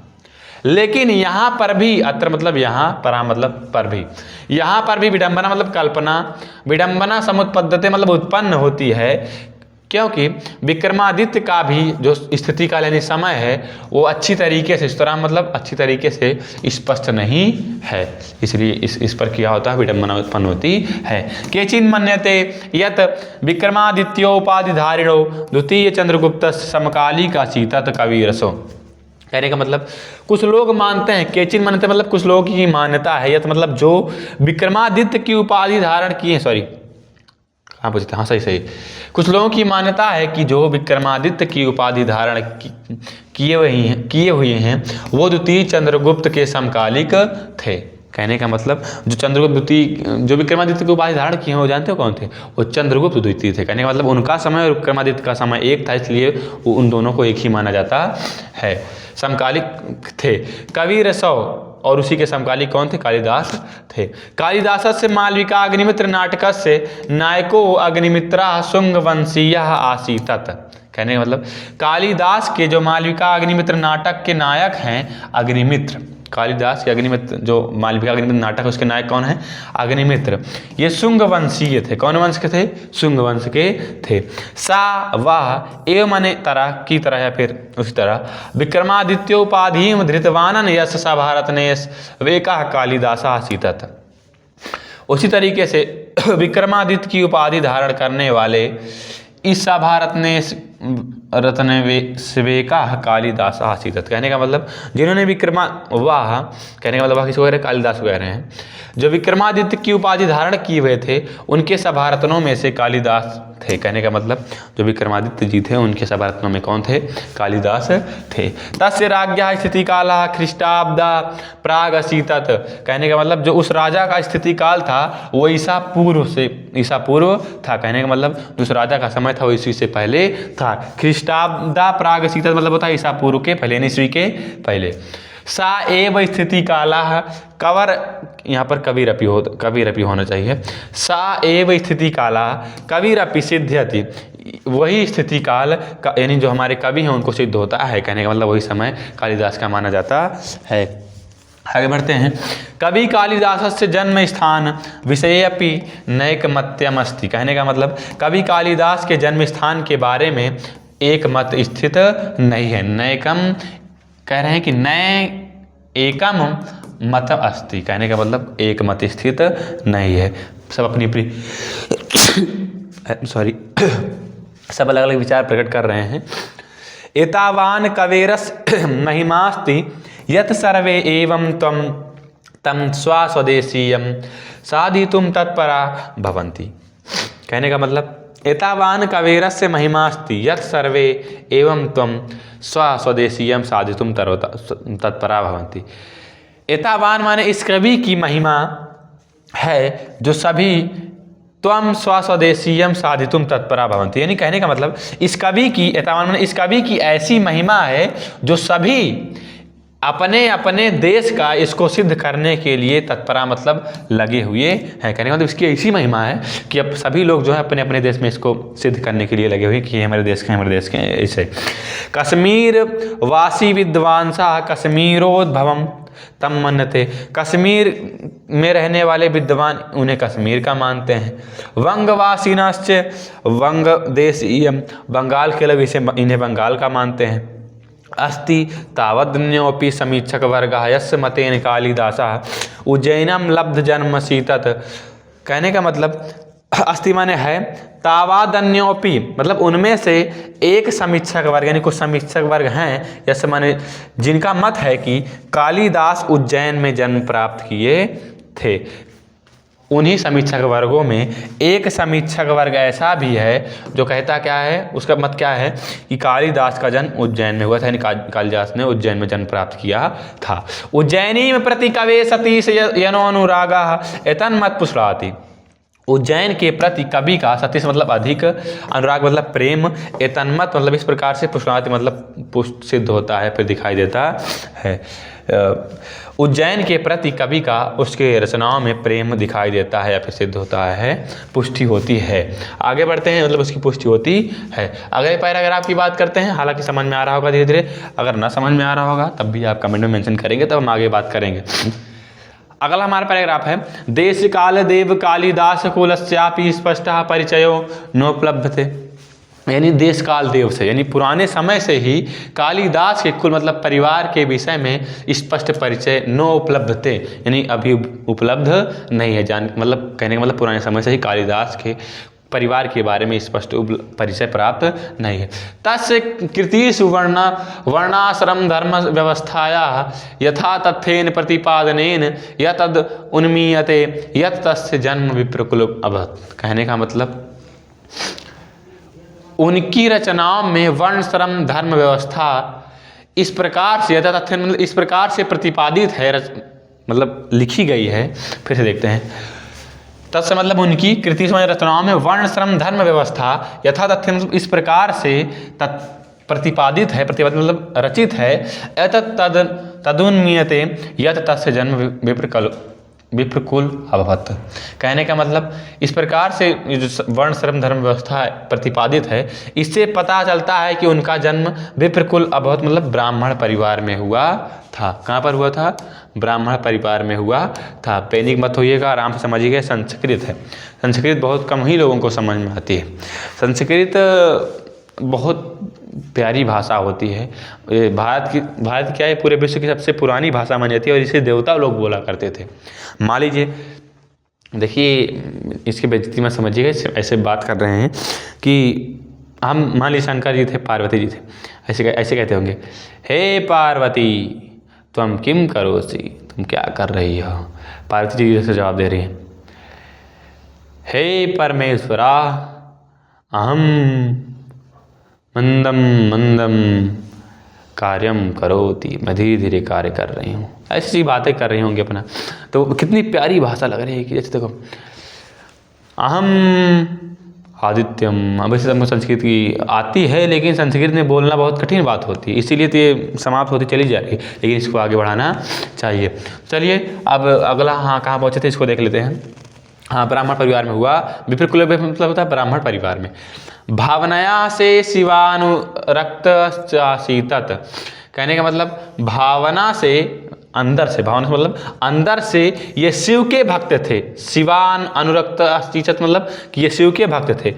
लेकिन यहाँ पर भी, अत्र मतलब यहाँ, परा मतलब पर भी, यहाँ पर भी विडंबना मतलब कल्पना, विडंबना समुत्पद्यते मतलब उत्पन्न होती है, क्योंकि विक्रमादित्य का भी जो स्थिति काल यानी समय है वो अच्छी तरीके से, सुतराम मतलब अच्छी तरीके से स्पष्ट नहीं है, इसलिए इस पर क्या होता है, विडंबना उत्पन्न होती है। केचिन मन्यते यत विक्रमादित्योपाधिधारिणो द्वितीय चंद्रगुप्त समकालिका सीतत कविरसो। कहने का मतलब कुछ लोग मानते हैं, केचिन मानते मतलब कुछ लोगों की मान्यता है, यत मतलब जो विक्रमादित्य की उपाधि धारण किए, सॉरी कहाँ पूछते, हाँ सही, कुछ लोगों की मान्यता है कि जो विक्रमादित्य की उपाधि धारण किए हुए हैं वो द्वितीय चंद्रगुप्त के समकालिक थे। कहने का मतलब जो चंद्रगुप्त द्वितीय, जो विक्रमादित्य की उपाधि धारण किए हैं वो जानते हो कौन थे, वो चंद्रगुप्त द्वितीय थे। कहने का मतलब उनका समय और विक्रमादित्य का समय एक था, इसलिए वो उन दोनों को एक ही माना जाता है, समकालिक थे। कवि रसव और उसी के समकालिक कौन थे, कालिदास थे। कालिदास से मालविका अग्निमित्र नाटक से नायको अग्निमित्रा शुंग वंशीय आसीतत। कहने का मतलब कालिदास के जो मालविका अग्निमित्र नाटक के नायक हैं अग्निमित्र, कालिदास के अग्निमित्र जो मालविका अग्निमित्र नाटक उसके नायक कौन है, अग्निमित्र, ये शुंग वंशीय थे। कौन वंश के थे, शुंग वंश के थे। सा वाह एवं माने तरह की तरह या फिर उसी तरह विक्रमादित्योपाधि धृतवानन यश सा भारत ने वेका कालिदास आसीतत। उसी तरीके से विक्रमादित्य की उपाधि धारण करने वाले इस भारत ने रत्न स्वेका कालिदास आसीतत। कहने का मतलब जिन्होंने वाह, कहने का मतलब वाह किसको कह रहे हैं, कालिदास को कह रहे हैं, जो विक्रमादित्य की उपाधि धारण किए हुए थे उनके सभारत्नों में से कालिदास थे। कहने का मतलब जो विक्रमादित्य जी थे उनके सभारत्नों में कौन थे, कालिदास थे। तस्य राज्ञा स्थिति काला ख्रीष्टाब्दा प्राग असीतत। कहने का मतलब जो उस राजा का स्थिति काल था वो ईसा पूर्व था। कहने का मतलब जो उस राजा का समय था वो ईस्वी से पहले था। ख्रीष्टाब्दा प्राग असीतत मतलब होता है ईसा पूर्व के पहले, ईस्वी के पहले। सा एव स्थिति काला, कवर यहाँ पर कविरपि होना चाहिए। सा एव स्थिति काला कविरपि सिद्ध्यति, वही स्थिति काल यानी जो हमारे कवि हैं उनको सिद्ध होता है। कहने का मतलब वही समय कालिदास का माना जाता है। आगे बढ़ते हैं। कवि कालिदास से जन्म स्थान विषयेपि नैकमत्यम अस्ति। कहने का मतलब कवि कालिदास के जन्म स्थान के बारे में एक मत स्थित नहीं है। नैकम कह रहे हैं कि नए एकम मत अस्ति। कहने का मतलब एक मत स्थित नहीं है, सब अपनी अपनी सब अलग अलग विचार प्रकट कर रहे हैं। एतावान कवेरस महिमास्ति यत सर्वे एवं तम स्वदेशीयम साधितुम तत्परा भवन्ति। कहने का मतलब एतावान कवेरस्य महिमास्ति यत सर्वे एवं त्वं स्वदेशीयम साधितुम तत्परा भवन्ति। एतावान माने इस कवि की महिमा है जो सभी त्वं स्वदेशीयम साधितुम तत्परा भवन्ति, यानी कहने का मतलब इस कवि की, एतावान माने इस कवि की ऐसी महिमा है जो सभी अपने अपने देश का इसको सिद्ध करने के लिए तत्परा मतलब लगे हुए हैं। कहने का मतलब इसकी ऐसी महिमा है कि अब सभी लोग जो है अपने अपने देश में इसको सिद्ध करने के लिए लगे हुए कि हमारे देश के ऐसे। कश्मीर वासी विद्वांसा कश्मीरोद्भवम तम मन्नते। कश्मीर में रहने वाले विद्वान उन्हें कश्मीर का मानते हैं। वंगवासीनाश्च वंग देशीयम, बंगाल के लोग इन्हें बंगाल का मानते हैं। अस्ति तावदन्योपि समीक्षक वर्ग यस्य मतेन कालिदासः उज्जैनम लब्ध जन्म सीतत। कहने का मतलब अस्ति माने है, तावादन्योपि मतलब उनमें से एक समीक्षक वर्ग यानी कुछ समीक्षक वर्ग हैं, यस्य माने जिनका मत है कि कालिदास उज्जैन में जन्म प्राप्त किए थे। उन्हीं समीक्षक वर्गों में एक समीक्षक वर्ग ऐसा भी है जो कहता क्या है, उसका मत क्या है कि कालिदास का जन्म उज्जैन में हुआ था, यानी कालिदास ने उज्जैन में जन्म प्राप्त किया था। उज्जैनी में प्रति कवे सतीश यनोनुरागा एतन मत पुष्णाति। उज्जैन के प्रति कवि का सत्य से मतलब अधिक, अनुराग मतलब प्रेम, एतन्मत मतलब इस प्रकार से पुष्णाति मतलब पुष्ट सिद्ध होता है, फिर दिखाई देता है। उज्जैन के प्रति कवि का उसके रचनाओं में प्रेम दिखाई देता है या फिर सिद्ध होता है, पुष्टि होती है। आगे बढ़ते हैं, मतलब उसकी पुष्टि होती है। अगले पैराग्राफ की बात करते हैं, हालांकि समझ में आ रहा होगा धीरे धीरे, अगर ना समझ में आ रहा होगा तब भी आप कमेंट में मेंशन करेंगे, तब हम आगे बात करेंगे। अगला हमारा पैराग्राफ है, देश काल देव कालिदास कुलस्यापि स्पष्ट परिचयो नोपलब्धते। यानी देश काल देव से, यानी पुराने समय से ही कालिदास के कुल मतलब परिवार के विषय में स्पष्ट परिचय न उपलब्धते, यानी अभी उपलब्ध नहीं है, जान मतलब कहने का मतलब पुराने समय से ही कालिदास के परिवार के बारे में स्पष्ट परिचय प्राप्त नहीं है। तस्य कृतिषु वर्णाश्रम धर्म व्यवस्थाया यथा तथ्येन प्रतिपादनेन यतद उन्मीयते यत तस्य जन्म विप्रकुल अभवत्। कहने का मतलब उनकी रचनाओं में वर्ण श्रम धर्म व्यवस्था इस प्रकार से यथा तथ्य मतलब इस प्रकार से प्रतिपादित है, मतलब लिखी गई है। फिर से देखते हैं, तत्से मतलब उनकी कृति रचनाओं में वर्ण श्रम धर्म व्यवस्था यथा तथ्य मतलब इस प्रकार से प्रतिपादित है, प्रतिपादित मतलब रचित है। तदुन्मीयते यत तस्य जन्म विप्रकुल अभवत्। कहने का मतलब इस प्रकार से जो वर्ण श्रम धर्म व्यवस्था प्रतिपादित है, इससे पता चलता है कि उनका जन्म विप्रकुल अभवत् मतलब ब्राह्मण परिवार में हुआ था। कहाँ पर हुआ था? ब्राह्मण परिवार में हुआ था। पैनिक मत होइएगा, आराम से समझिएगा। संस्कृत है, संस्कृत बहुत कम ही लोगों को समझ में आती है। संस्कृत बहुत प्यारी भाषा होती है। भारत क्या है, पूरे विश्व की सबसे पुरानी भाषा मानी जाती है और इसे देवता लोग बोला करते थे। मान लीजिए, देखिए इसकी बेइज्जती में समझिएगा, ऐसे बात कर रहे हैं कि हम मान लीजिए शंकर जी थे, पार्वती जी थे, ऐसे कहते होंगे, हे पार्वती तुम किम करोसि, तुम क्या कर रही हो? पार्वती जी जैसे जवाब दे रही हैं, हे परमेश्वरा अहम मंदम मंदम कार्यम करोति, मैं धीरे धीरे कार्य कर रही हूँ। ऐसी बातें कर रही होंगी अपना, तो कितनी प्यारी भाषा लग रही है कि जैसे देखो, अहम आदित्यम। अब वैसे हमको संस्कृत की आती है, लेकिन संस्कृत में बोलना बहुत कठिन बात होती है, इसीलिए तो ये समाप्त होती चली जा रही है, लेकिन इसको आगे बढ़ाना चाहिए। चलिए अब अगला, हाँ कहाँ पहुँचे थे इसको देख लेते हैं। हाँ, ब्राह्मण परिवार में हुआ। विप्रकुल मतलब होता है ब्राह्मण परिवार में। भावनया से शिवानुरक्त शीतत। कहने का मतलब भावना से, अंदर से, भावना से मतलब अंदर से ये शिव के भक्त थे। शिवान अनुरक्त शीतत मतलब कि ये शिव के भक्त थे,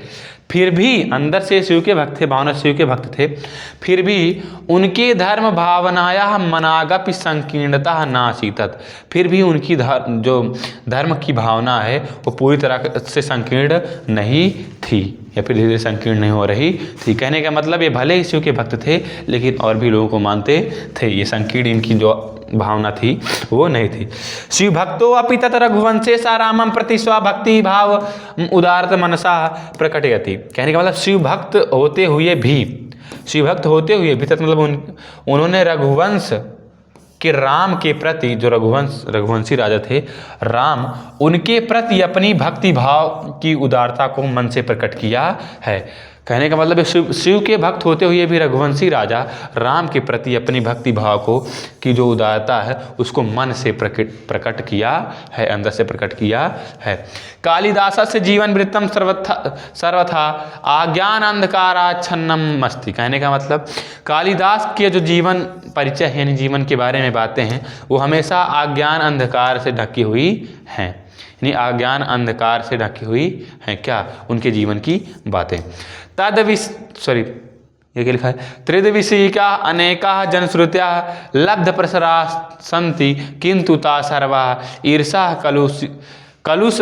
फिर भी अंदर से शिव के भक्त थे, भावना शिव के भक्त थे, फिर भी उनके धर्म भावनाया मनागपि संकीर्णता नासीतत। फिर भी उनकी जो धर्म की भावना है वो पूरी तरह से संकीर्ण नहीं थी, या फिर धीरे धीरे संकीर्ण नहीं हो रही थी। कहने का मतलब ये भले ही शिव के भक्त थे, लेकिन और भी लोगों को मानते थे, ये संकीर्ण इनकी जो भावना थी वो नहीं थी। शिव भक्तो अपि तत रघुवंशे सा रामम प्रति स्वभक्ति भाव उदारत मनसा प्रकटयति। कहने का मतलब शिव भक्त होते हुए भी, शिव भक्त होते हुए भी तत् मतलब उन्होंने रघुवंश के राम के प्रति, जो रघुवंशी राजा थे राम, उनके प्रति अपनी भक्ति भाव की उदारता को मन से प्रकट किया है। कहने का मतलब शिव के भक्त होते हुए भी रघुवंशी राजा राम के प्रति अपनी भक्ति भाव को की जो उदारता है उसको मन से प्रकट किया है, अंदर से प्रकट किया है। कालिदास से जीवन वृत्तम सर्वथा आज्ञान अंधकाराच्छन्नम अस्ति। कहने का मतलब कालिदास के जो जीवन परिचय है, यानी जीवन के बारे में बातें हैं, वो हमेशा आज्ञान अंधकार से ढकी हुई हैं, यानी अज्ञान अंधकार से ढकी हुई हैं। क्या? उनके जीवन की बातें। ये क्या लिखा है? त्रिद विषयिका अनेका जनश्रुत्या लब्ध प्रसरा सन्ति किंतु ता सर्वा ईर्षा कलुष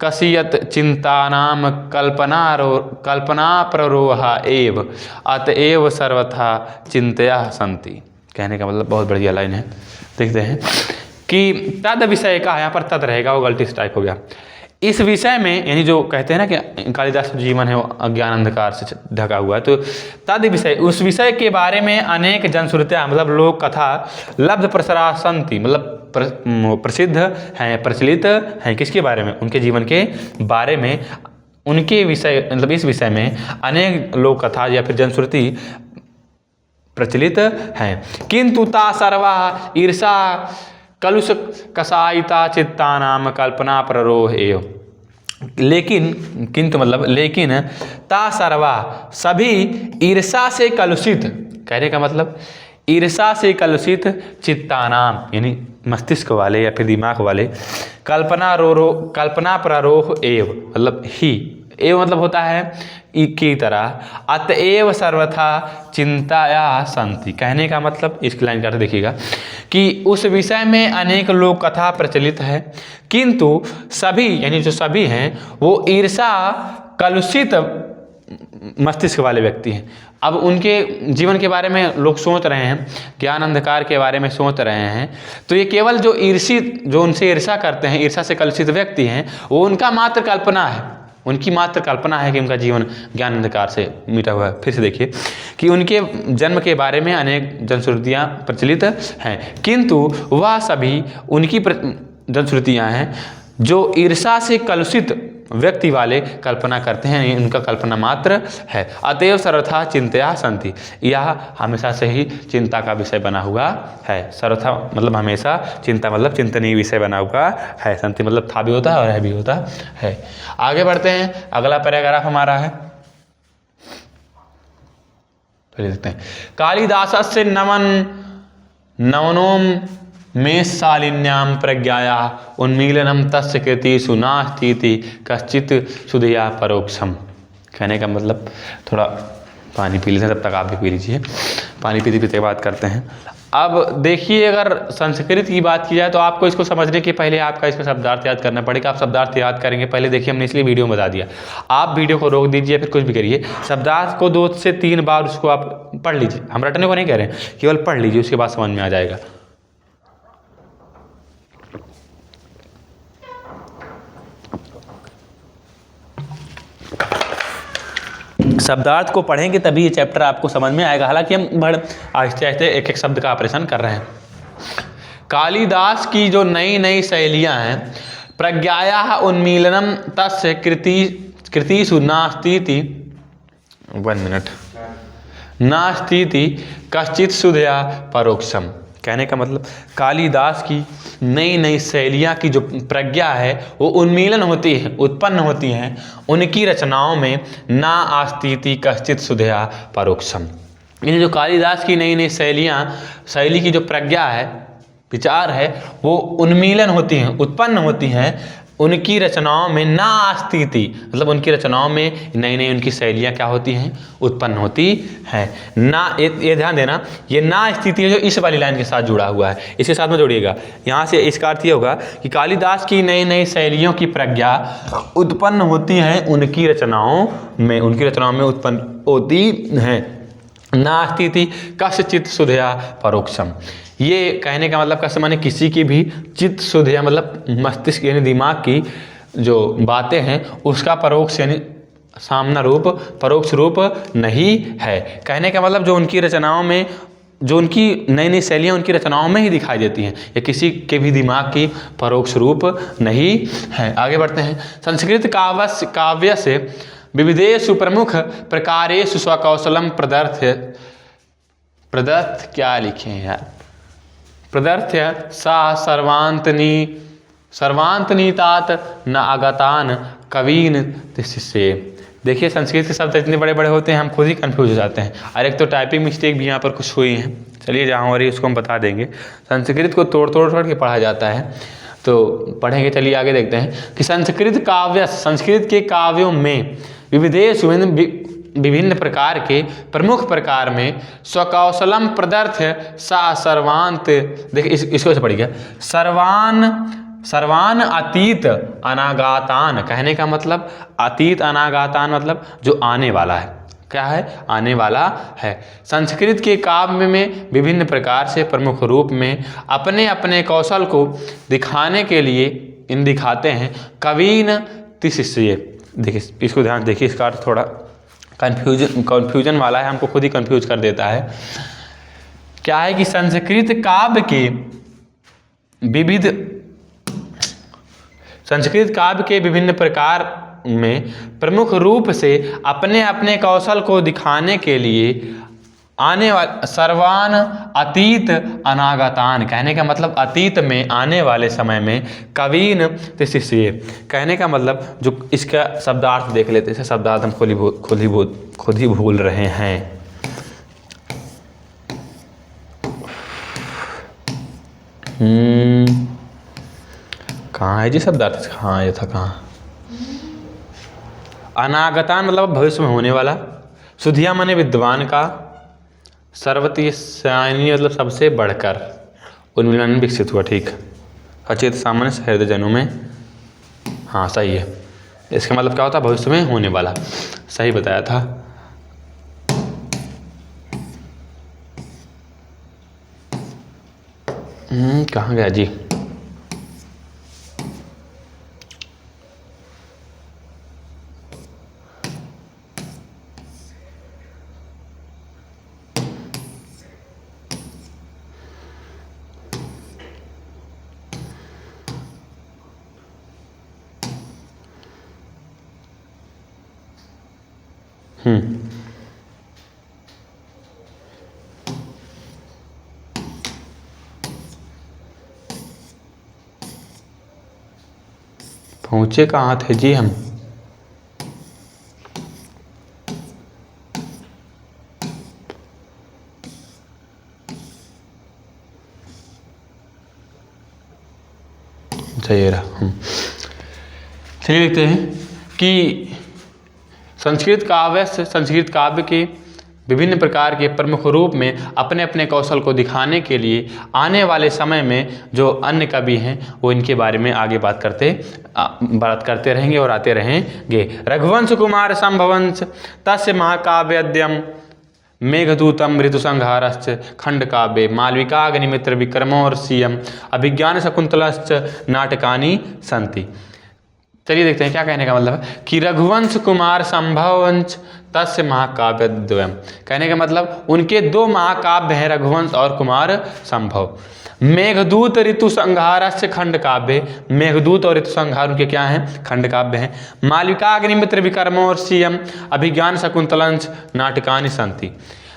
कसियत चिंतानाम कल्पना प्ररोहा एव अतएव सर्वथा चिंतया सन्ति। कहने का मतलब बहुत बढ़िया लाइन है, देखते हैं कि तद विषय का, यहाँ पर तद रहेगा, वो गलती से टाइप हो गया। इस विषय में, यानी जो कहते हैं ना कि कालिदास का जीवन है वो अज्ञान अंधकार से ढका हुआ है, तो तद विषय, उस विषय के बारे में अनेक जनश्रुतियाँ मतलब लोक कथा लब्ध प्रसरा संति, मतलब प्रसिद्ध हैं, प्रचलित हैं। किसके बारे में? उनके जीवन के बारे में, उनके विषय मतलब इस विषय में अनेक लोक कथा या फिर जनश्रुति प्रचलित हैं। किंतु ता सर्वा ईर्षा कलुष कसायिता चित्तानाम कल्पना प्ररोह एव। लेकिन, किंतु मतलब लेकिन, ता सर्वा सभी ईर्षा से कलुषित, कहने का मतलब ईर्षा से कलुषित चित्तानाम यानी मस्तिष्क वाले या फिर दिमाग वाले, कल्पना प्ररोह एव मतलब ही, एव मतलब होता है की तरह, अतएव सर्वथा चिंताया संति। कहने का मतलब, इसकी लाइन करके देखिएगा कि उस विषय में अनेक लोक कथा प्रचलित है, किंतु सभी यानी जो सभी हैं वो ईर्षा कलुषित मस्तिष्क वाले व्यक्ति हैं। अब उनके जीवन के बारे में लोग सोच रहे हैं, ज्ञान अंधकार के बारे में सोच रहे हैं, तो ये केवल जो ईर्षित, जो उनसे ईर्षा करते हैं, ईर्षा से कलुषित व्यक्ति हैं, वो उनका मात्र कल्पना है, उनकी मात्र कल्पना है कि उनका जीवन ज्ञान अंधकार से मिटा हुआ है। फिर से देखिए कि उनके जन्म के बारे में अनेक जनश्रुतियाँ प्रचलित हैं, किंतु वह सभी उनकी जनश्रुतियाँ हैं जो ईर्षा से कलुषित व्यक्ति वाले कल्पना करते हैं, उनका कल्पना मात्र है। अतएव सर्वथा चिंतया संति, यह हमेशा से ही चिंता का विषय बना हुआ है। सर्वथा मतलब हमेशा, चिंता मतलब चिंतनीय विषय बना हुआ है। संति मतलब था भी होता है और है भी होता है। आगे बढ़ते हैं, अगला पैराग्राफ हमारा है, तो देखते हैं। कालिदासस्य नवनोम में शालिन्याम प्रज्ञाया उन्मीलनम तस्य कृतिषु नास्तीति कश्चित सुधिया परोक्षम। कहने का मतलब, थोड़ा पानी पी लेते हैं, तब तक आप भी पी लीजिए, पानी पीते पीते बात करते हैं। अब देखिए, अगर संस्कृत की बात की जाए तो आपको इसको समझने के पहले आपका इसका शब्दार्थ याद करना पड़ेगा। आप शब्दार्थ याद करेंगे पहले, देखिए हमने इसलिए वीडियो में बता दिया, आप वीडियो को रोक दीजिए, फिर कुछ भी करिए, शब्दार्थ को 2 से 3 बार उसको आप पढ़ लीजिए। हम रटने को नहीं कह रहे हैं, केवल पढ़ लीजिए, उसके बाद समझ में आ जाएगा। शब्दार्थ को पढ़ेंगे तभी ये चैप्टर आपको समझ में आएगा। हालांकि हम आहिस्ते आहिस्ते एक एक शब्द का ऑपरेशन कर रहे हैं। कालिदास की जो नई नई शैलियाँ हैं, प्रज्ञाया उन्मीलनम तस्य कृतिषु नास्तीति, 1 मिनट, नास्तीति कश्चित सुधया परोक्षम। कहने का मतलब, कालिदास की नई नई शैलियाँ की जो प्रज्ञा है वो उन्मीलन होती है, उत्पन्न होती हैं उनकी रचनाओं में, ना आस्तीति कश्चित सुधया परोक्षम। यानी जो कालिदास की नई नई शैली की जो प्रज्ञा है, विचार है, वो उन्मीलन होती हैं, उत्पन्न होती हैं उनकी रचनाओं में, ना आस्तीति मतलब उनकी रचनाओं में नई नई उनकी शैलियाँ क्या होती हैं, उत्पन्न होती हैं। ना, ये ध्यान देना, ये ना स्थिति है जो इस वाली लाइन के साथ जुड़ा हुआ है, इसके साथ में जोड़िएगा। यहाँ से इसका अर्थ ये होगा कि कालिदास की नई नई शैलियों की प्रज्ञा उत्पन्न होती हैं उनकी रचनाओं में, उनकी रचनाओं में उत्पन्न होती हैं। ना स्थिति कश्चित सुधया परोक्षम, ये कहने का मतलब कस्य माने किसी की भी चित्त शुद्ध या मतलब मस्तिष्क यानी दिमाग की जो बातें हैं उसका परोक्ष यानी सामना रूप, परोक्ष रूप नहीं है। कहने का मतलब जो उनकी रचनाओं में, जो उनकी नई नई शैलियाँ उनकी रचनाओं में ही दिखाई देती हैं, या किसी के भी दिमाग की परोक्ष रूप नहीं है। आगे बढ़ते हैं। संस्कृत काव्य से विविधेषु प्रमुख प्रकारेषु स्वकौशलम प्रदर्थ क्या लिखे हैं यार, प्रदर्थ्य सा सर्वांतनीतात न आगतान कवीन तिष्ठे। देखिए संस्कृत के शब्द इतने बड़े बड़े होते हैं, हम खुद ही कंफ्यूज हो जाते हैं। और एक तो टाइपिंग मिस्टेक भी यहाँ पर कुछ हुई है, चलिए जहाँ हो रही है उसको हम बता देंगे। संस्कृत को तोड़ के पढ़ा जाता है, तो पढ़ेंगे। चलिए आगे देखते हैं कि संस्कृत के काव्यों में विविधेषु विभिन्न प्रकार के प्रमुख प्रकार में स्वकौशलम प्रदर्थ्य सा सर्वांत, देखिए इसको से पढ़िएगा, सर्वान अतीत अनागातान। कहने का मतलब अतीत अनागातान मतलब जो आने वाला है, क्या है, आने वाला है। संस्कृत के काव्य में विभिन्न प्रकार से प्रमुख रूप में अपने अपने कौशल को दिखाने के लिए इन दिखाते हैं कवीन तिशिष्ये। देखिए इसको ध्यान देखिए, इसका अर्थ थोड़ा कन्फ्यूजन वाला है, हमको खुद ही कन्फ्यूज कर देता है। क्या है कि संस्कृत काव्य के विभिन्न प्रकार में प्रमुख रूप से अपने अपने कौशल को दिखाने के लिए आने वाले सर्वान अतीत अनागतान, कहने का मतलब अतीत में आने वाले समय में कवीन तिशिष्ये, कहने का मतलब जो इसका शब्दार्थ देख लेते हैं। शब्दार्थ हम खुद ही भूल रहे हैं। कहाँ है जी शब्दार्थ? हाँ ये था, कहाँ? अनागतान मतलब भविष्य में होने वाला, सुधिया माने विद्वान का, सर्वतिशायनी मतलब सबसे बढ़कर, उन्मिलन विकसित हुआ। ठीक, अचेत सामान्य हृदय जनों में, हाँ सही है। इसका मतलब क्या होता है? भविष्य में होने वाला, सही बताया था। कहाँ गया जी? पहुँचे कहाँ थे जी हम? सही रहा। चलिए लिखते हैं कि संस्कृत काव्य के विभिन्न प्रकार के प्रमुख रूप में अपने अपने कौशल को दिखाने के लिए आने वाले समय में जो अन्य कवि हैं वो इनके बारे में आगे बात करते रहेंगे और आते रहेंगे। रघुवंश कुमार संभवंश तस्य महाकाव्यद्यम मेघदूतम ऋतुसंहारश्च खंडकाव्ये मालविकाग्निमित्र विक्रमोर्वशीयम अभिज्ञान शकुंतलश्च नाटकानि सन्ति। चलिए देखते हैं क्या कहने का मतलब है कि रघुवंश कुमार संभवंश तस्य महाकाव्यद्वयम, कहने का मतलब उनके दो महाकाव्य हैं, रघुवंश और कुमार संभव। मेघदूत ऋतु संहारश्च खंड काव्य, मेघदूत और ऋतु संहार उनके क्या हैं? खंड काव्य हैं। मालविकाग्निमित्र विक्रमोर्वशीयम अभिज्ञान शकुंतलंच नाटकानि सन्ति।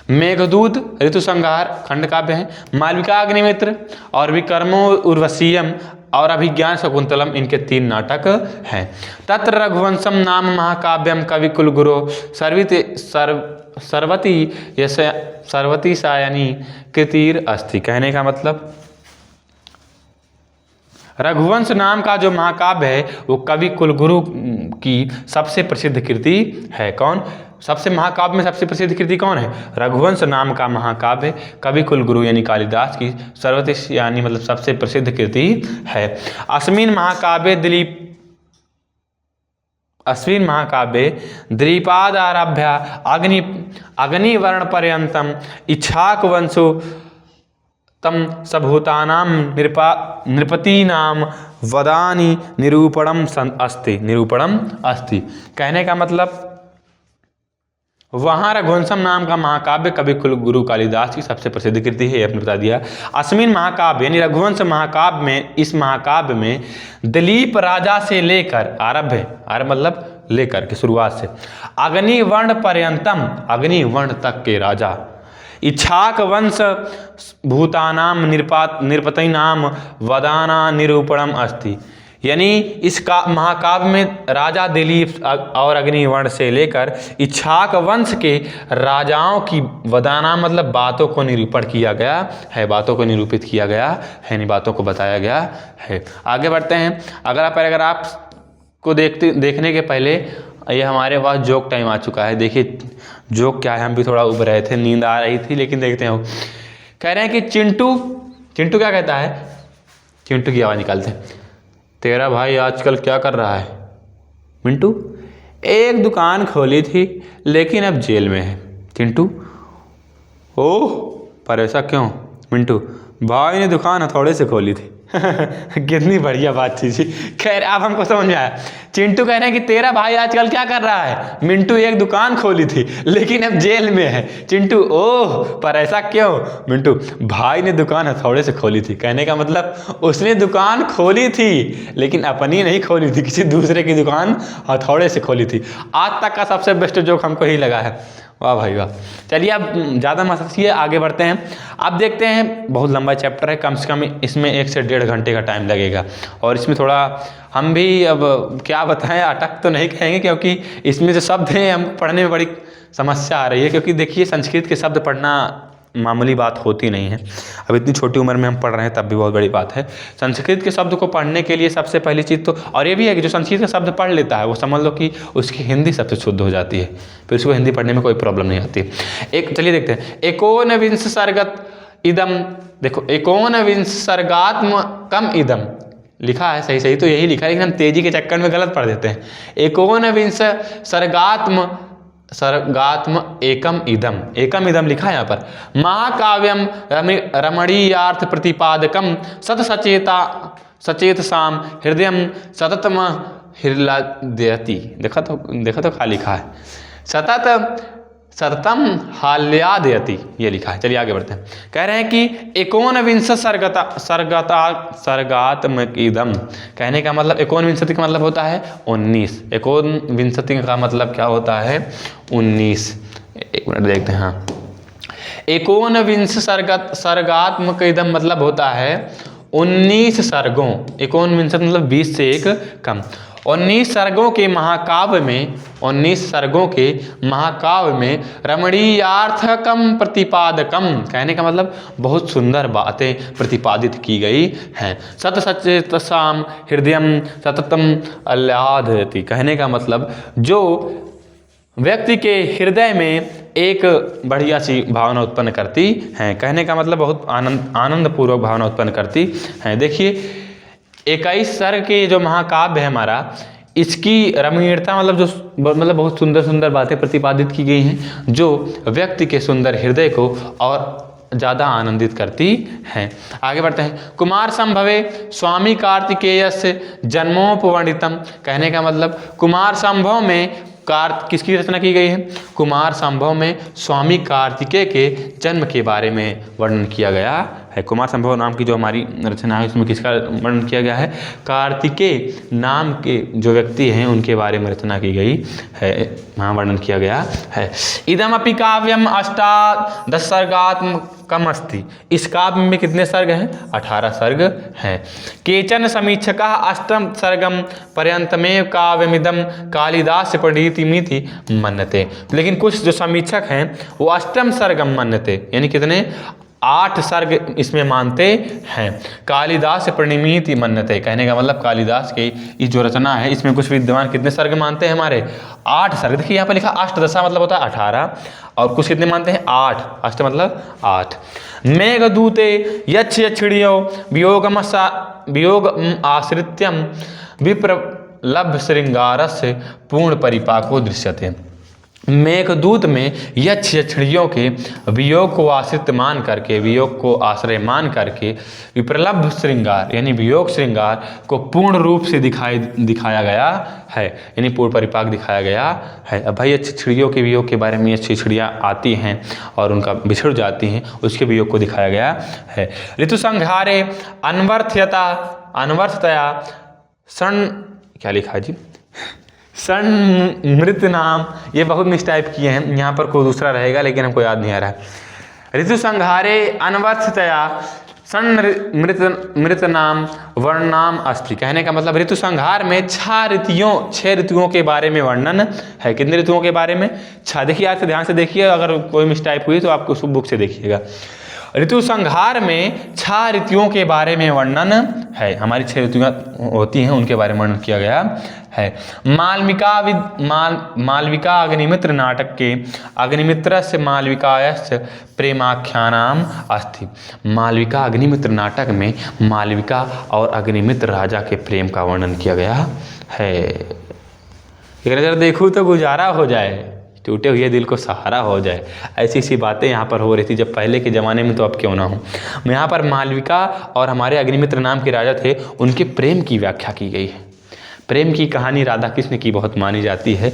मेघदूत ऋतु संहार खंड काव्य हैं, मालविकाग्निमित्र और विक्रमोर्वशीयम और अभिज्ञान शकुंतलम इनके 3 नाटक हैं। तत्र रघुवंशम नाम महाकाव्यम कवि कुलगुरो सर्वती सायनी कृतिर अस्ति, कहने का मतलब रघुवंश नाम का जो महाकाव्य है वो कवि कुलगुरु की सबसे प्रसिद्ध कृति है। कौन? सबसे महाकाव्य में सबसे प्रसिद्ध कृति कौन है? रघुवंश नाम का महाकाव्य कवि कुलगुरु यानी कालिदास की सर्वतिश यानी मतलब सबसे प्रसिद्ध कृति है। अस्मिन् महाकाव्ये द्वीपादारभ्य अग्निवर्ण पर्यंतम इक्ष्वाकुवंशो तम सभूतानां नृपतीनां वदानि निरूपणम अस्ति, कहने का मतलब वहाँ रघुवंशम नाम का महाकाव्य कवि कुलगुरु कालिदास की सबसे प्रसिद्ध कृति है, आपने बता दिया। अस्मिन महाकाव्य यानी रघुवंश महाकाव्य में, इस महाकाव्य में दिलीप राजा से लेकर आरभ्य मतलब लेकर के शुरुआत से अग्निवर्ण पर्यंतम अग्निवर्ण तक के राजा इक्ष्वाक वंश भूतानां नृपतीनां वदाना निरूपणम अस्ति, यानी इस महाकाव्य में राजा दिलीप और अग्निवर्ण से लेकर इक्ष्वाक वंश के राजाओं की वदाना मतलब बातों को निरूपण किया गया है, बातों को निरूपित किया गया है, नहीं बातों को बताया गया है। आगे बढ़ते हैं। अगर आपको देखने के पहले ये हमारे पास जोक टाइम आ चुका है। देखिए जोक क्या है, हम भी थोड़ा उब रहे थे, नींद आ रही थी, लेकिन देखते हैं। कह रहे हैं कि चिंटू क्या कहता है? चिंटू की आवाज़ निकालते हैं, तेरा भाई आजकल क्या कर रहा है? मिंटू, एक दुकान खोली थी लेकिन अब जेल में है। चिंटू, ओह पर ऐसा क्यों? मिंटू, भाई ने दुकान हथौड़े से खोली थी। कितनी बढ़िया बात थी जी। खैर अब हमको समझ में आया। चिंटू कह रहे हैं कि तेरा भाई आजकल क्या कर रहा है? मिंटू एक दुकान खोली थी लेकिन अब जेल में है। चिंटू ओह पर ऐसा क्यों? मिंटू भाई ने दुकान हथौड़े से खोली थी। कहने का मतलब उसने दुकान खोली थी लेकिन अपनी नहीं खोली थी, किसी दूसरे की दुकान हथौड़े से खोली थी। आज तक का सबसे बेस्ट जोक हमको ही लगा है। वाह भाई वाह। चलिए अब ज़्यादा मत हंसिए, आगे बढ़ते हैं। अब देखते हैं, बहुत लंबा चैप्टर है, कम से कम इसमें 1 से 1.5 घंटे का टाइम लगेगा। और इसमें थोड़ा हम भी अब क्या बताएं, अटक तो नहीं कहेंगे क्योंकि इसमें जो शब्द हैं हम पढ़ने में बड़ी समस्या आ रही है। क्योंकि देखिए संस्कृत के शब्द पढ़ना मामूली बात होती नहीं है। अब इतनी छोटी उम्र में हम पढ़ रहे हैं तब भी बहुत बड़ी बात है। संस्कृत के शब्द को पढ़ने के लिए सबसे पहली चीज़ तो और ये भी है कि जो संस्कृत का शब्द पढ़ लेता है वो समझ लो कि उसकी हिंदी सबसे शुद्ध हो जाती है, फिर उसको हिंदी पढ़ने में कोई प्रॉब्लम नहीं आती। एक चलिए देखते हैं, एकोनविंश सर्गत इदम। देखो एकोनविंश सर्गात्मकम इदम लिखा है, सही तो यही लिखा है लेकिन हम तेजी के चक्कर में गलत पढ़ देते हैं। एकोनविंश सर्गात्म एकम इदम लिखा है यहाँ पर। महाकाव्यम रमणीयार्थ प्रतिपादकम सचेत साम हृदयम सततम हृदयति। देखा तो क्या लिखा है, सततम हाल्यादयति ये लिखा है। चलिए आगे बढ़ते हैं। कह रहे हैं कि एकोनविंश सर्गात्मक इदम, कहने का मतलब एकोनविंशति का मतलब होता है 19। एकोनविंशति का मतलब क्या होता है? 19। एक मिनट देखते हैं। हाँ, एकोनविंश सर्गात्मक इदम मतलब होता है 19 सर्गों। एकोनविंशति मतलब 20 से 1 कम। 19 सर्गों के महाकाव्य में रमणीयार्थकम प्रतिपादकम, कहने का मतलब बहुत सुंदर बातें प्रतिपादित की गई हैं। सचेतसाम हृदयम सततम आह्लादयति, कहने का मतलब जो व्यक्ति के हृदय में एक बढ़िया सी भावना उत्पन्न करती हैं। कहने का मतलब बहुत आनंदपूर्वक भावना उत्पन्न करती हैं। देखिए 21 सर्ग के जो महाकाव्य है हमारा, इसकी रमणीयता मतलब बहुत सुंदर बातें प्रतिपादित की गई हैं जो व्यक्ति के सुंदर हृदय को और ज़्यादा आनंदित करती हैं। आगे बढ़ते हैं। कुमार संभवे स्वामी कार्तिकेयस्य जन्मोपवर्णितम, कहने का मतलब कुमार संभव में किसकी रचना की गई है? कुमार संभव में स्वामी कार्तिकेय के जन्म के बारे में वर्णन किया गया है। कुमार संभव नाम की जो हमारी रचना है उसमें किसका वर्णन किया गया है? कार्तिकेय नाम के जो व्यक्ति हैं उनके बारे में रचना की गई है, वहाँ वर्णन किया गया है। इदमपि काव्यम 18 सर्गात्मकम अस्ति, इस काव्य में कितने सर्ग हैं? 18 सर्ग हैं। केचन समीक्षका 8 सर्गम पर्यंतमेव काव्यमिदम कालिदास प्रणीतिमिति मन्यते, लेकिन कुछ जो समीक्षक हैं वो 8 सर्गम मन्यते, यानी कितने? 8 सर्ग इसमें मानते हैं। कालिदास प्रणीमिति मन्यते, कहने का मतलब कालिदास की ये जो रचना है इसमें कुछ विद्वान कितने सर्ग मानते हैं? हमारे 8 सर्ग। देखिए यहाँ पर लिखा अष्टदशा मतलब होता है 18 और कुछ कितने मानते हैं? 8। अष्ट मतलब 8। मेघदूते यक्षिणियो वियोग आश्रित्यम विप्रलभ श्रृंगारस्य पूर्ण परिपाको दृश्यते। मेघदूत में यक्षिणियों के वियोग को आश्रय मान करके विप्रलभ श्रृंगार यानी वियोग श्रृंगार को पूर्ण रूप से दिखाया गया है, यानी पूर्ण परिपाक दिखाया गया है। अब भाई यक्षिणियों के वियोग के बारे में यक्षिणियाँ आती हैं और उनका बिछड़ जाती हैं, उसके वियोग को दिखाया गया है। ऋतु संहारे अनवर्थतया क्या लिखा है जी? मृत नाम, ये बहुत मिसटाइप किए हैं, यहाँ पर कोई दूसरा रहेगा लेकिन हमको याद नहीं आ रहा है। ऋतु संहारे अनवर्थतया मृत नाम वर्णनाम अस्ति, कहने का मतलब ऋतु संहार में 6 ऋतुओं के बारे में वर्णन है। कितने ऋतुओं के बारे में? 6। देखिए आज से ध्यान से देखिए, अगर कोई मिसटाइप हुई तो आपको बुक से देखिएगा। ऋतु संहार में 6 ऋतुओं के बारे में वर्णन है। हमारी 6 ऋतुएं होती हैं, उनके बारे में वर्णन किया गया है। मालविका अग्निमित्र नाटक के अग्निमित्रस्य मालविकायस्य प्रेमाख्यानाम अस्ति, मालविका अग्निमित्र नाटक में मालविका और अग्निमित्र राजा के प्रेम का वर्णन किया गया है। एक नजर देखूँ तो गुजारा हो जाए, टूटे हुए दिल को सहारा हो जाए। ऐसी ऐसी बातें यहाँ पर हो रही थी जब पहले के ज़माने में, तो अब क्यों ना हो। यहाँ पर मालविका और हमारे अग्निमित्र नाम के राजा थे, उनके प्रेम की व्याख्या की गई है। प्रेम की कहानी राधा कृष्ण की बहुत मानी जाती है।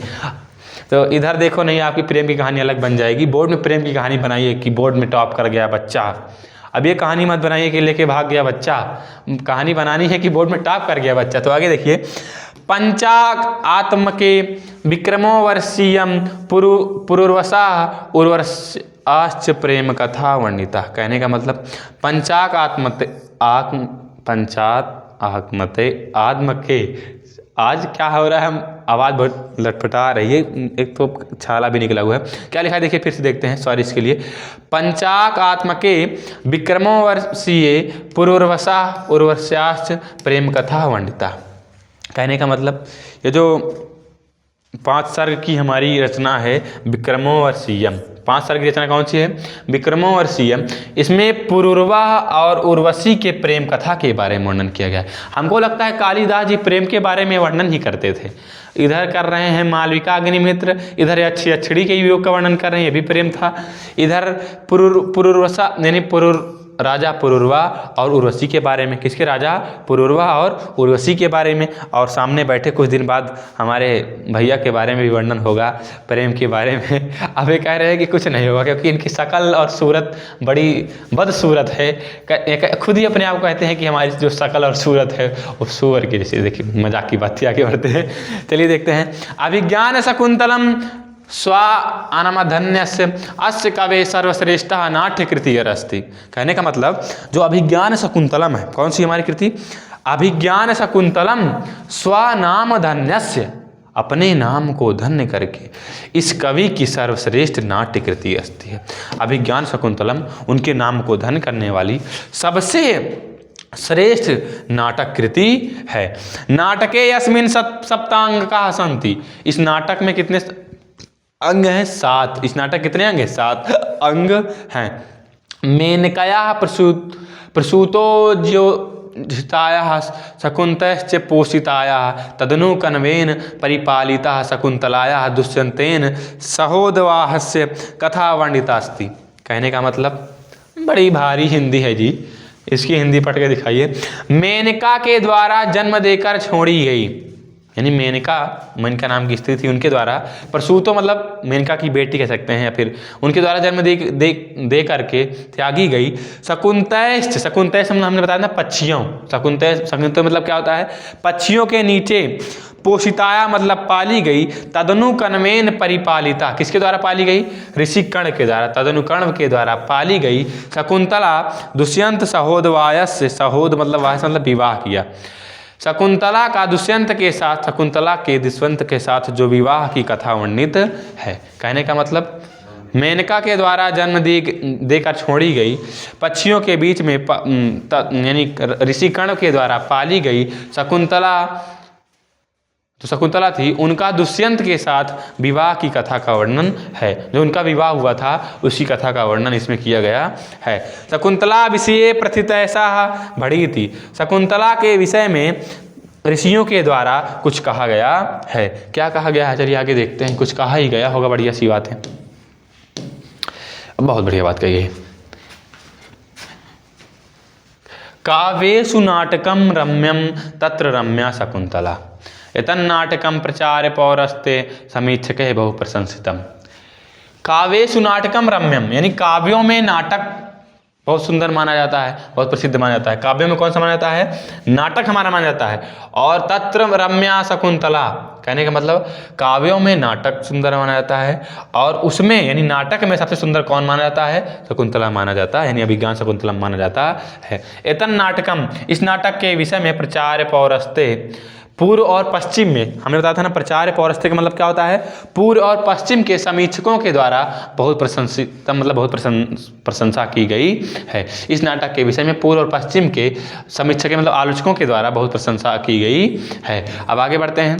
तो इधर देखो नहीं, आपकी प्रेम की कहानी अलग बन जाएगी। बोर्ड में प्रेम की कहानी बनाइए कि बोर्ड में टॉप कर गया बच्चा। अब ये कहानी मत बनाइए कि लेके भाग गया बच्चा। कहानी बनानी है कि बोर्ड में टॉप कर गया बच्चा। तो आगे देखिए, पंचाक आत्मके विक्रमो वर्षीयम पुरुर्वसा उर्वश्च प्रेम कथा वर्णिता। कहने का मतलब पंचाक आत्म के, आज क्या हो रहा है, हम आवाज़ बहुत लटपटा रही है, एक तो छाला भी निकला हुआ है। क्या लिखा है देखिए, फिर से देखते हैं, सॉरी इसके लिए। पंचाक आत्मके विक्रमो वर्षीय पुरुर्वसा उर्वश्याश्च प्रेम कथा वर्णिता। कहने का मतलब ये जो 5 सर्ग की हमारी रचना है विक्रमो वर्षीयम, 5 सर्ग की रचना कौन सी है, विक्रमो वर्षीयम, इसमें पुरुर्वा और उर्वशी के प्रेम कथा के बारे में वर्णन किया गया है। हमको लगता है कालिदास जी प्रेम के बारे में वर्णन ही करते थे। इधर कर रहे हैं मालविका अग्निमित्र, इधर अक्षड़ी के वियोग का वर्णन कर रहे हैं, ये भी प्रेम था। इधर पुरुर्वसा यानी राजा पुरुर्वा और उर्वशी के बारे में, किसके, राजा पुरुर्वा और उर्वशी के बारे में। और सामने बैठे कुछ दिन बाद हमारे भैया के बारे में भी वर्णन होगा, प्रेम के बारे में। अब ये कह रहे हैं कि कुछ नहीं होगा क्योंकि इनकी शक्ल और सूरत बड़ी बदसूरत है। खुद ही अपने आप को कहते हैं कि हमारी जो शक्ल और सूरत है वो सूअर की जैसे। देखिए मजाक की बात आगे बढ़ते हैं, चलिए देखते हैं। अभिज्ञान शकुंतलम स्वानमधन्यस्य अस्य कवे सर्वश्रेष्ठ नाट्य कृति अस्ति। कहने का मतलब जो अभिज्ञान शकुंतलम है, कौन सी हमारी कृति, अभिज्ञान शकुंतलम स्वनाम धन्यस्य, अपने नाम को धन्य करके इस कवि की सर्वश्रेष्ठ नाट्य कृति अस्ति है। अभिज्ञान शकुंतलम उनके नाम को धन्य करने वाली सबसे श्रेष्ठ नाटक कृति है। नाटके यस्मिन् सप्तांग का सन्ति, इस नाटक में कितने अंग हैं, 7। इस नाटक कितने अंग हैं, 7 अंग हैं। मेनकया प्रसूतो ज्योतिषाया शकुंतश्च पोषिताया तदनु कन्वेन परिपालिता शकुंतलाया दुष्यंतेन सहोदवाहस्य कथा वर्णिता अस्ति। कहने का मतलब बड़ी भारी हिंदी है जी, इसकी हिंदी पढ़ के दिखाइए। मेनका के द्वारा जन्म देकर छोड़ी गई, यानी मेनका नाम की स्त्री थी, उनके द्वारा, प्रसूतो मतलब मेनका की बेटी कह सकते हैं, या फिर उनके द्वारा जन्म दे करके त्यागी गई। शकुंतैश्च हमने बताया ना पक्षियों, शकुंतै मतलब क्या होता है, पक्षियों के नीचे, पोषिताया मतलब पाली गई, तदनु कन्वेन परिपालिता, किसके द्वारा पाली गई, ऋषि कर्ण के द्वारा, तदनु कर्ण के द्वारा पाली गई। शकुंतला दुष्यंत सहोदवायस्य, सहोद मतलब वायस मतलब विवाह किया। शकुंतला का दुष्यंत के साथ, शकुंतला के दुष्यंत के साथ जो विवाह की कथा वर्णित है। कहने का मतलब मेनका के द्वारा जन्म देकर छोड़ी गई, पक्षियों के बीच में यानी ऋषि कर्ण के द्वारा पाली गई शकुंतला, तो शकुंतला थी, उनका दुष्यंत के साथ विवाह की कथा का वर्णन है। जो उनका विवाह हुआ था उसी कथा का वर्णन इसमें किया गया है। शकुंतला विषये प्रथितैषा भणीति, शकुंतला के विषय में ऋषियों के द्वारा कुछ कहा गया है। क्या कहा गया है, चलिए आगे देखते हैं। कुछ कहा ही गया होगा, बढ़िया सी बात है, बहुत बढ़िया बात कही है। काव्येषु नाटकम रम्यम तत्र रम्या शकुंतला, एतन्नाटकम प्रचार्य पौरस्ते समीक्षके बहु प्रशंसितम। काव्येषु नाटकम रम्यम, यानी काव्यों में नाटक बहुत सुंदर माना जाता है, बहुत प्रसिद्ध माना जाता है। काव्यों में कौन सा माना जाता है, नाटक हमारा माना जाता है। और तत्र रम्या शकुंतला, कहने का मतलब काव्यों में नाटक सुंदर माना जाता है, और उसमें यानी नाटक में सबसे सुंदर कौन माना जाता है, शकुंतला माना जाता है, यानी अभिज्ञान शकुंतला माना जाता है। एतन नाटकम, इस नाटक के विषय में प्रचार्य पौरस्ते, पूर्व और पश्चिम में, हमने बताया था ना प्रचार्य पौरस्त्य का मतलब क्या होता है, पूर्व और पश्चिम के समीक्षकों के द्वारा बहुत प्रशंसित मतलब बहुत प्रशंसा की गई है। इस नाटक के विषय में पूर्व और पश्चिम के समीक्षक मतलब आलोचकों के द्वारा बहुत प्रशंसा की गई है। अब आगे बढ़ते हैं।